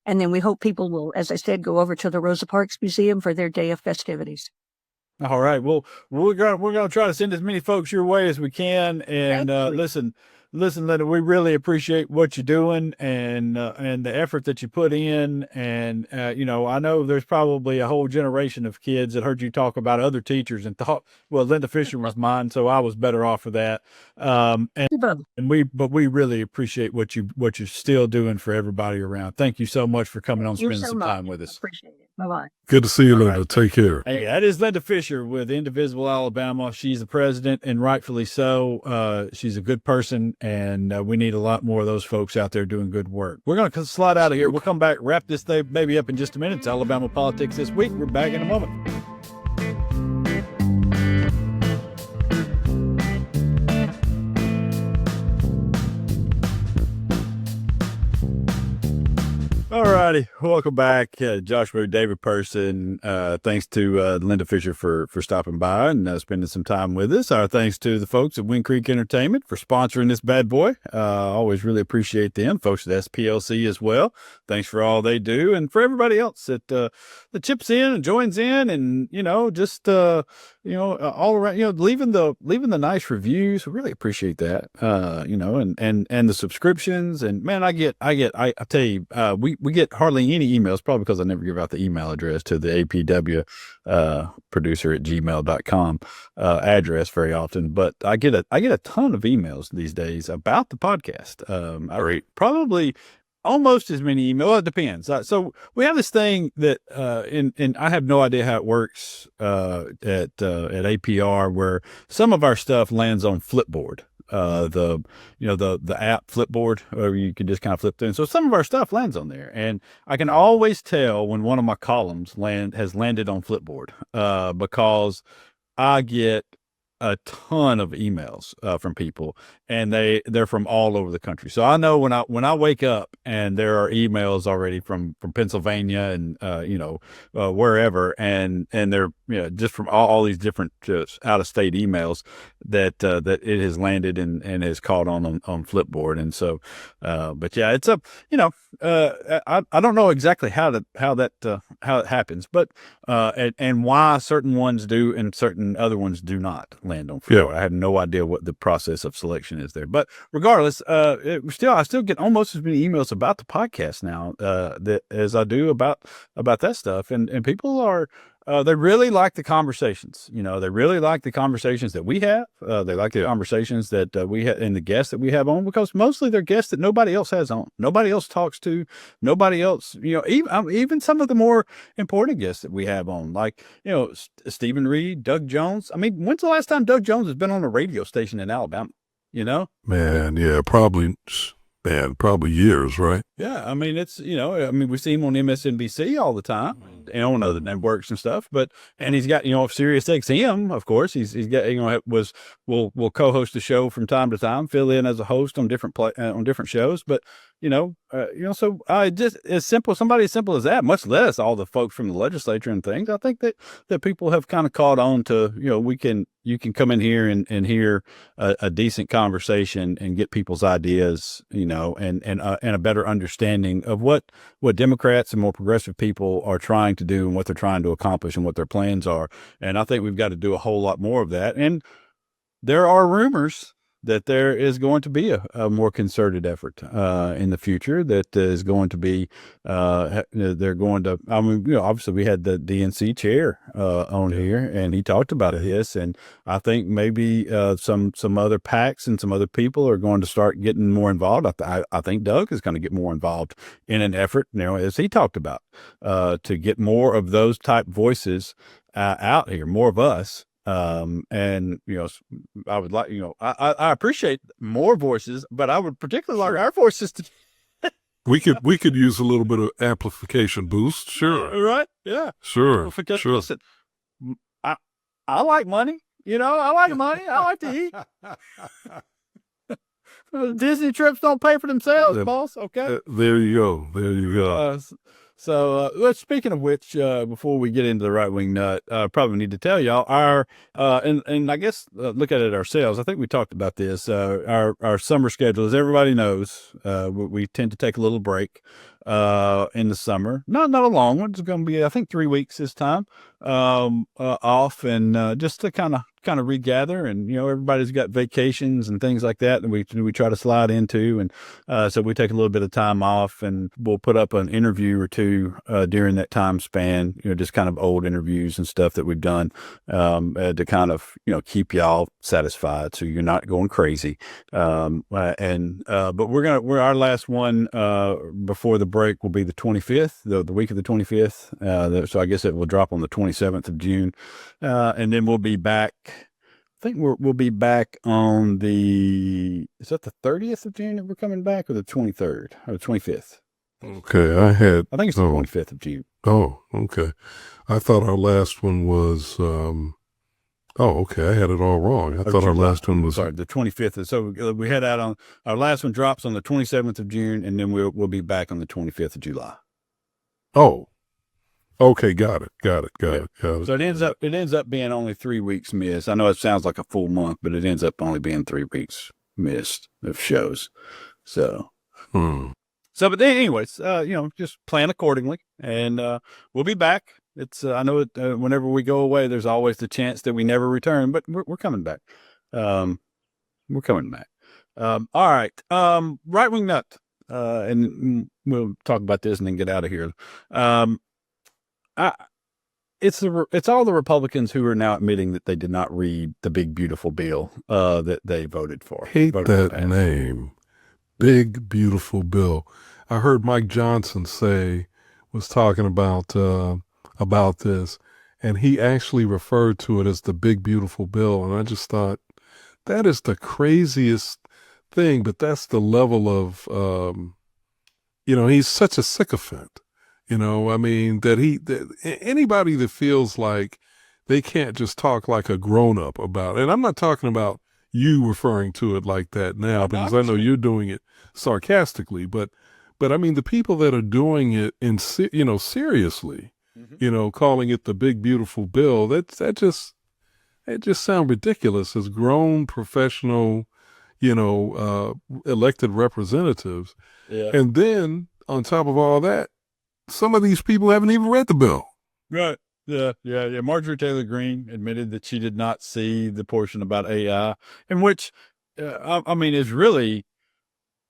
And then we hope people will, as I said, go over to the Rosa Parks Museum for their day of festivities. All right. Well, we're gonna try to send as many folks your way as we can. And listen, Linda, we really appreciate what you're doing and the effort that you put in. And I know there's probably a whole generation of kids that heard you talk about other teachers and thought, well, Linda Fisher was mine, so I was better off for that. We really appreciate what you're still doing for everybody around. Thank you so much for coming on, spending some time with us. Appreciate it. Bye-bye. Good to see you, Linda. Right. Take care. Hey, that is Linda Fisher with Indivisible Alabama. She's the president, and rightfully so. She's a good person, and we need a lot more of those folks out there doing good work. We're going to slide out of here. We'll come back, wrap this thing maybe up in just a minute. It's Alabama Politics This Week. We're back in a moment. All righty. Welcome back. Joshua David Person. Thanks to Linda Fisher for stopping by and spending some time with us. Our thanks to the folks at Wind Creek Entertainment for sponsoring this bad boy. Always really appreciate them. Folks at SPLC as well. Thanks for all they do. And for everybody else that chips in and joins in and, just, all around, leaving the nice reviews. We really appreciate that. And the subscriptions. And man, I tell you, we get hardly any emails, probably because I never give out the email address to the APW producer at gmail.com address very often. But I get a ton of emails these days about the podcast. I read probably almost as many emails. Well, it depends. So we have this thing that, and I have no idea how it works at APR, where some of our stuff lands on Flipboard. The app Flipboard, or you can just kind of flip through. And so some of our stuff lands on there, and I can always tell when one of my columns has landed on Flipboard, because I get a ton of emails from people, and they're from all over the country. So I know when I wake up and there are emails already from Pennsylvania and wherever, and they're just from all these different out of state emails that it has landed and has caught on Flipboard. And so but yeah, it's I don't know exactly how it happens, but and why certain ones do and certain other ones do not. not land on Florida. I have no idea what the process of selection is there. But regardless, I still get almost as many emails about the podcast now as I do about that stuff, and people are. They really like the conversations. They really like the conversations that we have. They like the conversations that we have and the guests that we have on, because mostly they're guests that nobody else has on. Nobody else talks to. Nobody else, even some of the more important guests that we have on, like, Stephen Reed, Doug Jones. I mean, when's the last time Doug Jones has been on a radio station in Alabama? Man, yeah, probably years, right? Yeah, I mean, it's, we see him on MSNBC all the time, on other networks and stuff, and he's got, Sirius XM, of course, he's got, will co-host a show from time to time, fill in as a host on different shows, but, so just somebody as simple as that, much less all the folks from the legislature and things. I think that people have kind of caught on to, you can come in here and hear a decent conversation and get people's ideas, and a better understanding of what Democrats and more progressive people are trying to do and what they're trying to accomplish and what their plans are. And I think we've got to do a whole lot more of that. And there are rumors that there is going to be a more concerted effort in the future that is going to be, they're going to, obviously we had the DNC chair on here, and he talked about this, and I think maybe some other PACs and some other people are going to start getting more involved. I think Doug is going to get more involved in an effort, as he talked about, to get more of those type voices out here, more of us. And I would like, I appreciate more voices, but I would particularly like our voices to. We could use a little bit of amplification boost, sure. Right? Yeah. Sure. Because sure. Listen, I like money. I like money. I like to eat. Disney trips don't pay for themselves, boss. Okay. There you go. So speaking of which, before we get into the right wing nut, probably need to tell y'all our and I guess look at it ourselves. I think we talked about this. Our summer schedule, as everybody knows, we tend to take a little break in the summer. Not a long one. It's going to be, I think, 3 weeks this time off, and just to kind of regather. And everybody's got vacations and things like that we try to slide into, and so we take a little bit of time off, and we'll put up an interview or two during that time span, just kind of old interviews and stuff that we've done to kind of keep y'all satisfied so you're not going crazy. But our last one before the break will be the 25th, the week of the 25th. So I guess it will drop on the 27th of June, and then we'll be back. I think we'll be back on is that the 30th of June that we're coming back, or the 23rd or the 25th? Okay, I think it's the 25th of June. Oh, okay. I thought our last one was. Okay, I had it all wrong. I thought our last one was. Sorry, the 25th. So we head out on our last one drops on the 27th of June, and then we'll be back on the 25th of July. Oh. Okay, got it. So it ends up being only 3 weeks missed. I know it sounds like a full month, but it ends up only being 3 weeks missed of shows. So, but then anyways, just plan accordingly, and we'll be back. It's I know whenever we go away, there's always the chance that we never return, but we're coming back. We're coming back. All right. Right wing nut, and we'll talk about this and then get out of here. It's all the Republicans who are now admitting that they did not read the big beautiful bill that they voted for. Hate that name, big beautiful bill. I heard Mike Johnson was talking about this, and he actually referred to it as the big beautiful bill, and I just thought that is the craziest thing. But that's the level of he's such a sycophant. I mean, that anybody that feels like they can't just talk like a grown-up about it. And I'm not talking about you referring to it like that now, because I know you're doing it sarcastically, but I mean, the people that are doing it seriously, calling it the big, beautiful bill, that just sound ridiculous as grown professional, elected representatives. Yeah. And then on top of all that, some of these people haven't even read the bill. Right. Yeah. Marjorie Taylor Greene admitted that she did not see the portion about AI, in which, I mean, is really,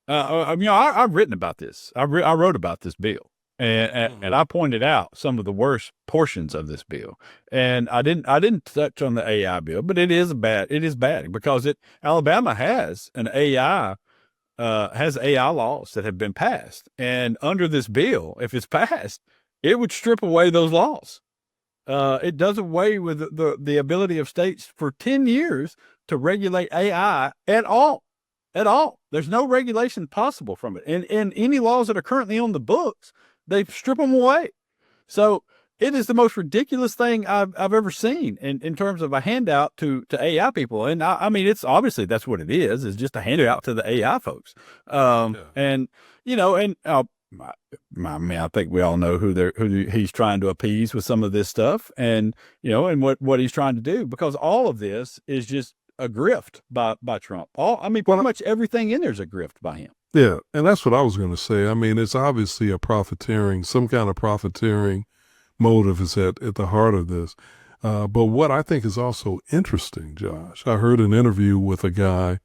I've written about this. I wrote about this bill, and I pointed out some of the worst portions of this bill. And I didn't touch on the AI bill, but it is bad because Alabama has AI laws that have been passed, and under this bill, if it's passed, it would strip away those laws. It does away with the ability of states for 10 years to regulate AI at all. At all. There's no regulation possible from it. And any laws that are currently on the books, they strip them away. So it is the most ridiculous thing I've ever seen in terms of a handout to AI people. And I mean, it's obviously that's what it is just a handout to the AI folks. And, I mean, I think we all know who he's trying to appease with some of this stuff, and and what he's trying to do, because all of this is just a grift by Trump. Pretty much everything in there is a grift by him. Yeah, and that's what I was going to say. I mean, it's obviously some kind of profiteering motive is at the heart of this. But what I think is also interesting, Josh, I heard an interview with a guy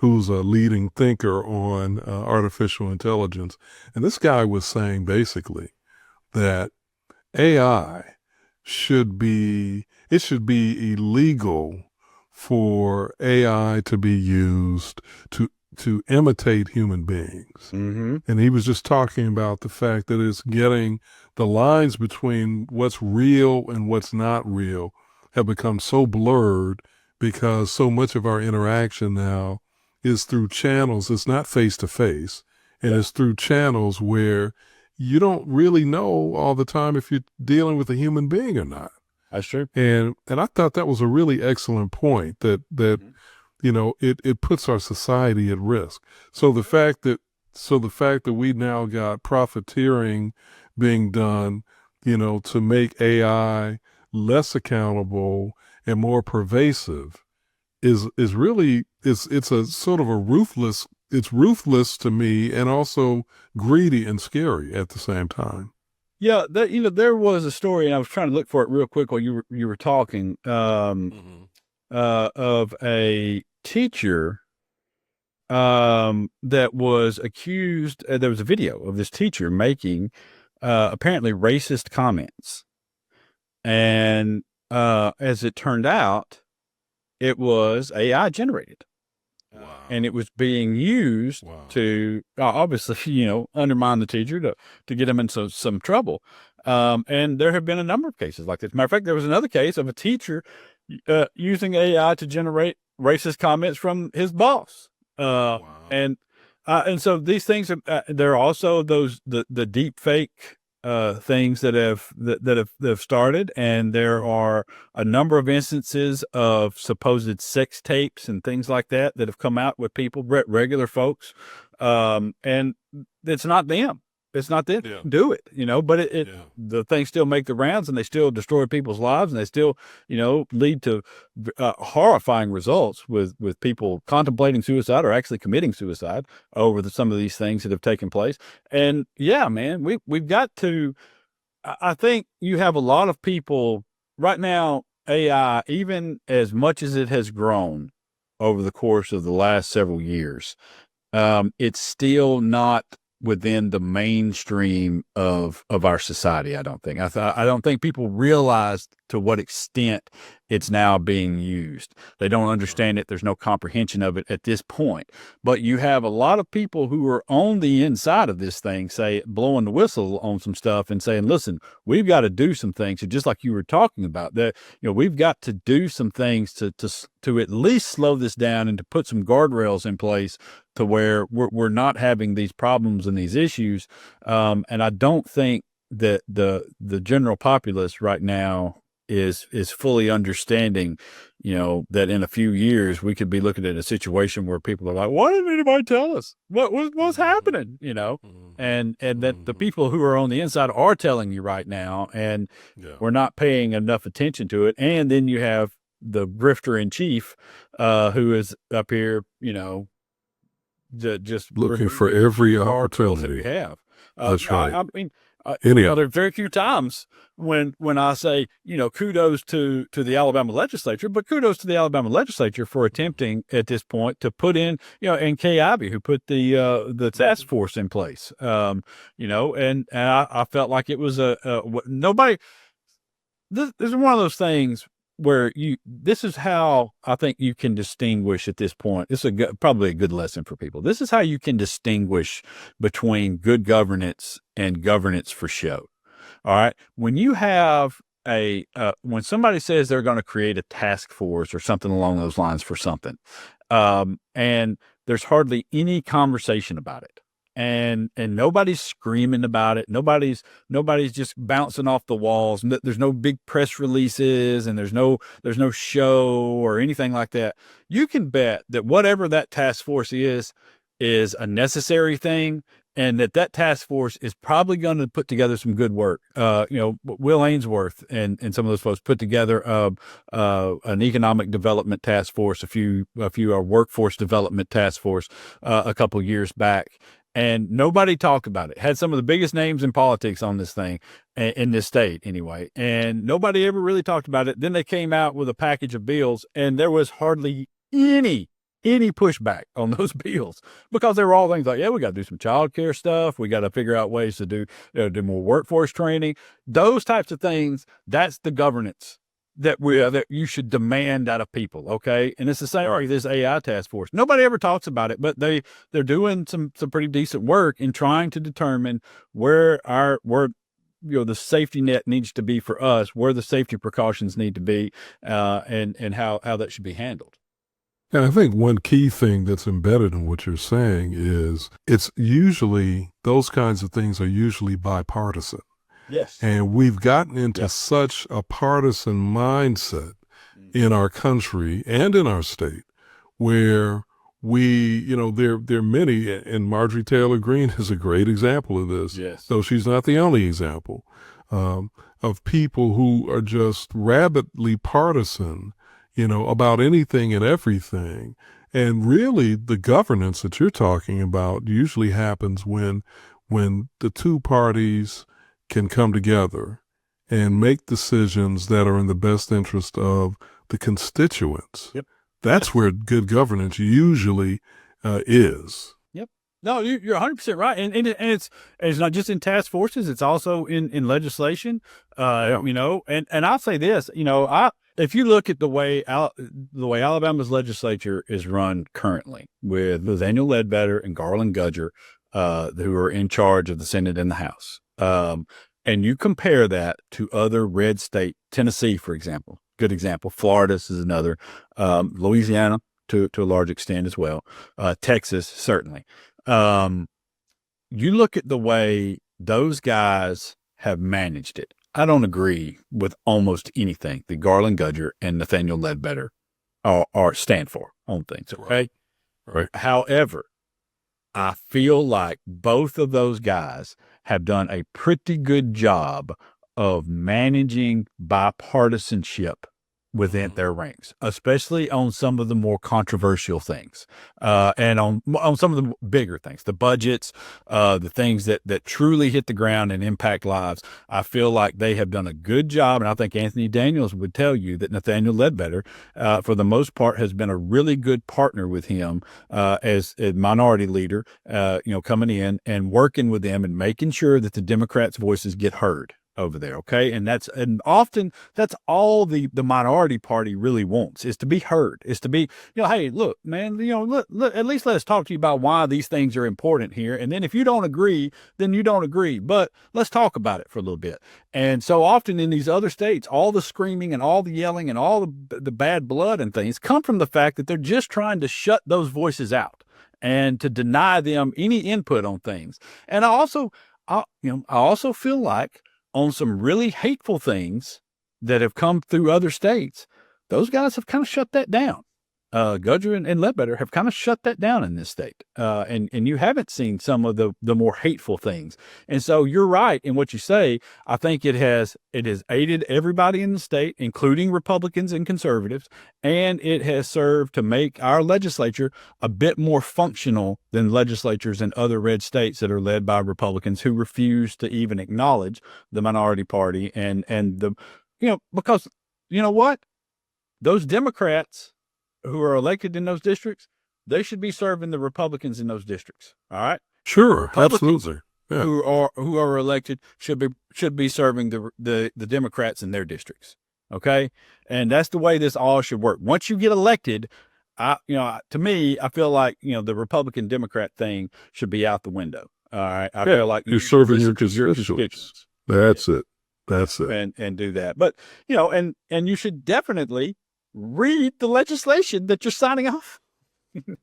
who's a leading thinker on artificial intelligence. And this guy was saying basically that AI should be illegal for AI to be used to imitate human beings. Mm-hmm. And he was just talking about the fact that it's getting the lines between what's real and what's not real have become so blurred because so much of our interaction now is through channels. It's not face to face, and it's through channels where you don't really know all the time if you're dealing with a human being or not. That's true. And I thought that was a really excellent point that it puts our society at risk. So the fact that we now got profiteering being done, to make AI less accountable and more pervasive is really it's a sort of it's ruthless to me, and also greedy and scary at the same time. Yeah, there was a story, and I was trying to look for it real quick while you were talking, of a teacher that was accused. There was a video of this teacher making apparently racist comments, and as it turned out, it was AI generated. Wow. And it was being used to obviously, undermine the teacher to get him into some trouble. And there have been a number of cases like this. Matter of fact, there was another case of a teacher using AI to generate racist comments from his boss. And so these things, there are also the deep fake things that have started, and there are a number of instances of supposed sex tapes and things like that have come out with people, regular folks, and it's not them. It's not them do it, but the things still make the rounds, and they still destroy people's lives, and they still, lead to horrifying results with people contemplating suicide or actually committing suicide over some of these things that have taken place. And yeah, man, we've got to, I think you have a lot of people right now, AI, even as much as it has grown over the course of the last several years, it's still not within the mainstream of our society. I don't think. I don't think people realize to what extent it's now being used. They don't understand it. There's no comprehension of it at this point. But you have a lot of people who are on the inside of this thing, blowing the whistle on some stuff and saying, listen, we've got to do some things. So just like you were talking about, that, we've got to do some things to at least slow this down and to put some guardrails in place to where we're not having these problems and these issues. And I don't think that the general populace right now is fully understanding, that in a few years we could be looking at a situation where people are like, why didn't anybody tell us what's happening? And that the people who are on the inside are telling you right now, and we're not paying enough attention to it. And then you have the grifter in chief, who is up here, just looking for every opportunity. we have. That's right. I mean, Anyhow, there are very few times when I say, kudos to the Alabama legislature, but kudos to the Alabama legislature for attempting at this point to put in, and Kay Ivey, who put the task force in place, and I felt like it was nobody. This is one of those things where this is how I think you can distinguish at this point. This is probably a good lesson for people. This is how you can distinguish between good governance and governance for show. All right. When you have when somebody says they're going to create a task force or something along those lines for something, and there's hardly any conversation about it. And nobody's screaming about it. Nobody's just bouncing off the walls. There's no big press releases and there's no show or anything like that. You can bet that whatever that task force is a necessary thing, and that task force is probably going to put together some good work. Will Ainsworth and some of those folks put together an economic development task force, a few workforce development task force a couple years back. And nobody talked about it. Had some of the biggest names in politics on this thing, in this state anyway. And nobody ever really talked about it. Then they came out with a package of bills, and there was hardly any pushback on those bills, because they were all things like, yeah, we got to do some child care stuff. We got to figure out ways to do more workforce training. Those types of things, that's the governance that you should demand out of people. Okay. And it's the same, or this AI task force. Nobody ever talks about it, but they're doing some pretty decent work in trying to determine where the safety net needs to be for us, where the safety precautions need to be, and how that should be handled. And I think one key thing that's embedded in what you're saying is it's usually, those kinds of things are usually bipartisan. Yes. And we've gotten into such a partisan mindset in our country and in our state where there are many, and Marjorie Taylor Greene is a great example of this, yes, though she's not the only example, of people who are just rabidly partisan, about anything and everything. And really the governance that you're talking about usually happens when the two parties can come together and make decisions that are in the best interest of the constituents. Yep. That's where good governance usually is. Yep. No, you're 100% right. And it's not just in task forces. It's also in legislation, and I'll say this, if you look at the way Alabama's legislature is run currently with Nathaniel Ledbetter and Garland Gudger, who are in charge of the Senate and the House, and you compare that to other red state, Tennessee, for example, good example. Florida is another, Louisiana to a large extent as well, Texas, certainly. You look at the way those guys have managed it. I don't agree with almost anything that Garland Gudger and Nathaniel Ledbetter are stand for on things. Okay. Right. However, I feel like both of those guys have done a pretty good job of managing bipartisanship within their ranks, especially on some of the more controversial things, and on some of the bigger things, the budgets, the things that truly hit the ground and impact lives. I feel like they have done a good job, and I think Anthony Daniels would tell you that Nathaniel Ledbetter, for the most part, has been a really good partner with him as a minority leader, coming in and working with them and making sure that the Democrats' voices get heard over there. Okay. And often that's all the minority party really wants, is to be heard, is to be, hey, look, man, look, at least let's talk to you about why these things are important here. And then if you don't agree, then you don't agree, but let's talk about it for a little bit. And so often in these other states, all the screaming and all the yelling and all the bad blood and things come from the fact that they're just trying to shut those voices out and to deny them any input on things. And I also feel like, on some really hateful things that have come through other states, those guys have kind of shut that down. Gudger and Ledbetter have kind of shut that down in this state. And you haven't seen some of the more hateful things. And so you're right in what you say. I think it has aided everybody in the state, including Republicans and conservatives, and it has served to make our legislature a bit more functional than legislatures in other red states that are led by Republicans who refuse to even acknowledge the minority party and the, because you know what? Those Democrats who are elected in those districts, they should be serving the Republicans in those districts. All right. Sure. Absolutely. Yeah. Who are elected should be serving the Democrats in their districts. Okay. And that's the way this all should work. Once you get elected, to me, I feel like, the Republican Democrat thing should be out the window. All right. I feel like you're serving your constituents. That's it. And do that. But, and you should definitely read the legislation that you're signing off.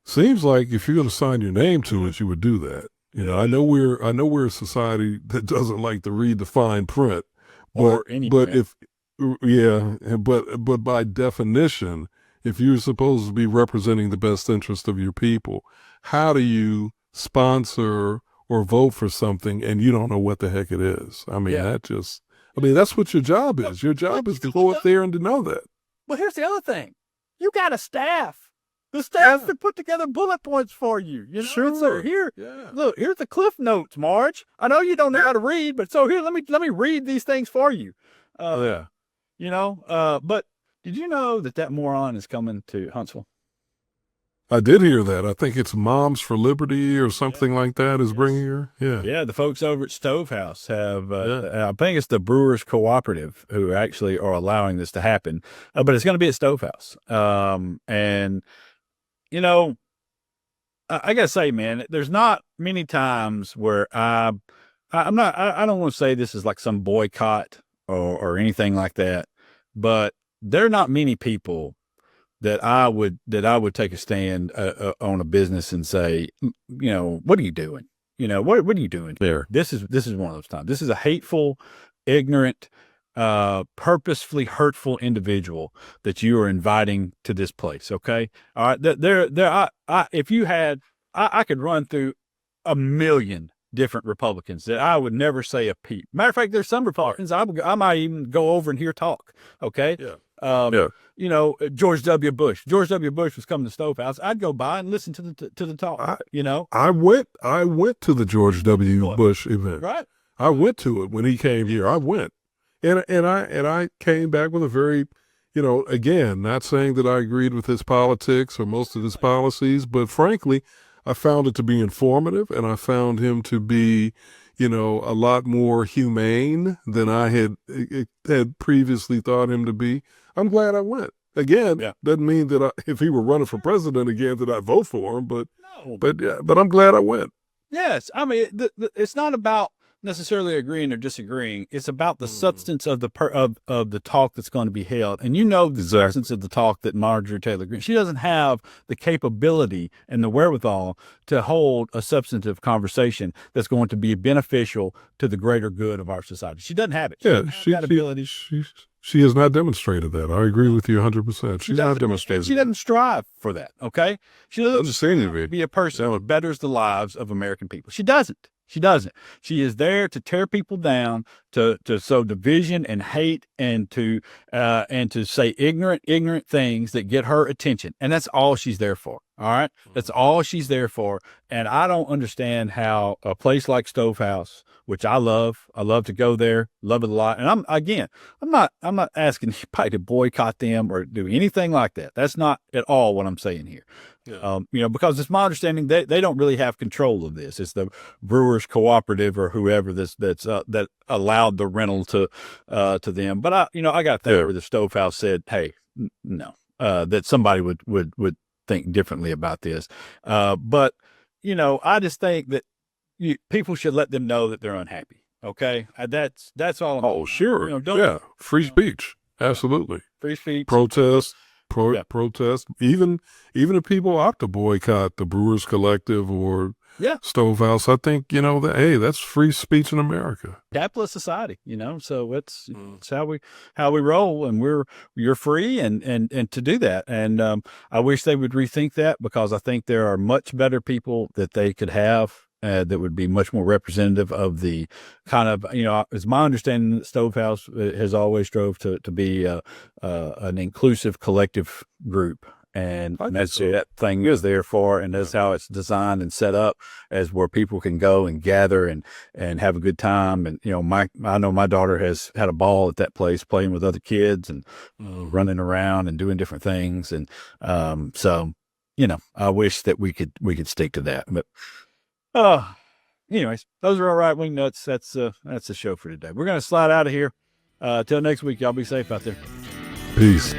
Seems like if you're going to sign your name to it, you would do that. I know we're a society that doesn't like to read the fine print, but by definition, if you're supposed to be representing the best interest of your people, how do you sponsor or vote for something and you don't know what the heck it is? That's what your job is. Your job is to go up there and to know that. Well, here's the other thing. You got a staff. The staff can put together bullet points for you. Sure. So look, here's the Cliff Notes, Marge. I know you don't know how to read, but so here, let me read these things for you. But did you know that moron is coming to Huntsville? I did hear that. I think it's Moms for Liberty or something like that is bringing her. Yeah. Yeah. The folks over at Stovehouse have, I think it's the Brewers Cooperative who actually are allowing this to happen, but it's going to be at Stovehouse. I gotta say, man, there's not many times where I don't want to say this is like some boycott or anything like that, but there are not many people that I would take a stand on a business and say, what are you doing? What are you doing there? This is one of those times. This is a hateful, ignorant, purposefully hurtful individual that you are inviting to this place. Okay. All right. I could run through a million different Republicans that I would never say a peep. Matter of fact, there's some Republicans I might even go over and hear talk. Okay. Yeah. George W. Bush. George W. Bush was coming to Stovehouse. I'd go by and listen to the talk. I went to the George W. Bush event. Right. I went to it when he came here. I went, and I came back with a very, again, not saying that I agreed with his politics or most of his policies, but frankly, I found it to be informative, and I found him to be, a lot more humane than I had previously thought him to be. I'm glad I went. Again, doesn't mean that if he were running for president again, that I'd vote for him, but I'm glad I went. Yes. I mean, it's not about necessarily agreeing or disagreeing. It's about the substance of the talk that's going to be held. And the substance of the talk that Marjorie Taylor Greene, she doesn't have the capability and the wherewithal to hold a substantive conversation that's going to be beneficial to the greater good of our society. She doesn't have it. She has not demonstrated that. I agree with you 100%. She's not demonstrated. She doesn't strive for that. Okay. She doesn't be a person who betters the lives of American people. She doesn't. She doesn't. She is there to tear people down, to sow division and hate, and to say ignorant things that get her attention. And that's all she's there for. All right. That's all she's there for. And I don't understand how a place like Stovehouse, which I love to go there, love it a lot. And I'm not asking anybody to boycott them or do anything like that. That's not at all what I'm saying here. Yeah. Because it's my understanding they don't really have control of this. It's the Brewers Cooperative or whoever that allowed the rental to them. But I got there where the Stovehouse said, hey, no, that somebody would think differently about this. But I just think that people should let them know that they're unhappy. Okay. That's all. Oh, sure. Free speech. Absolutely. Free speech. Protest. Protest. Even if people opt to boycott the Brewers Collective or Yeah. Stovehouse. I think, that, hey, that's free speech in America. Capitalist society, so it's how we roll, and you're free and to do that. And I wish they would rethink that, because I think there are much better people that they could have that would be much more representative of the kind of, it's my understanding that Stovehouse has always strove to be an inclusive collective group. And that's what that thing is there for, and that's how it's designed and set up, as where people can go and gather and have a good time. And I know my daughter has had a ball at that place, playing with other kids and running around and doing different things. And so I wish that we could stick to that. But anyways, those are our right wing nuts. That's the show for today. We're gonna slide out of here. Till next week, y'all be safe out there. Peace.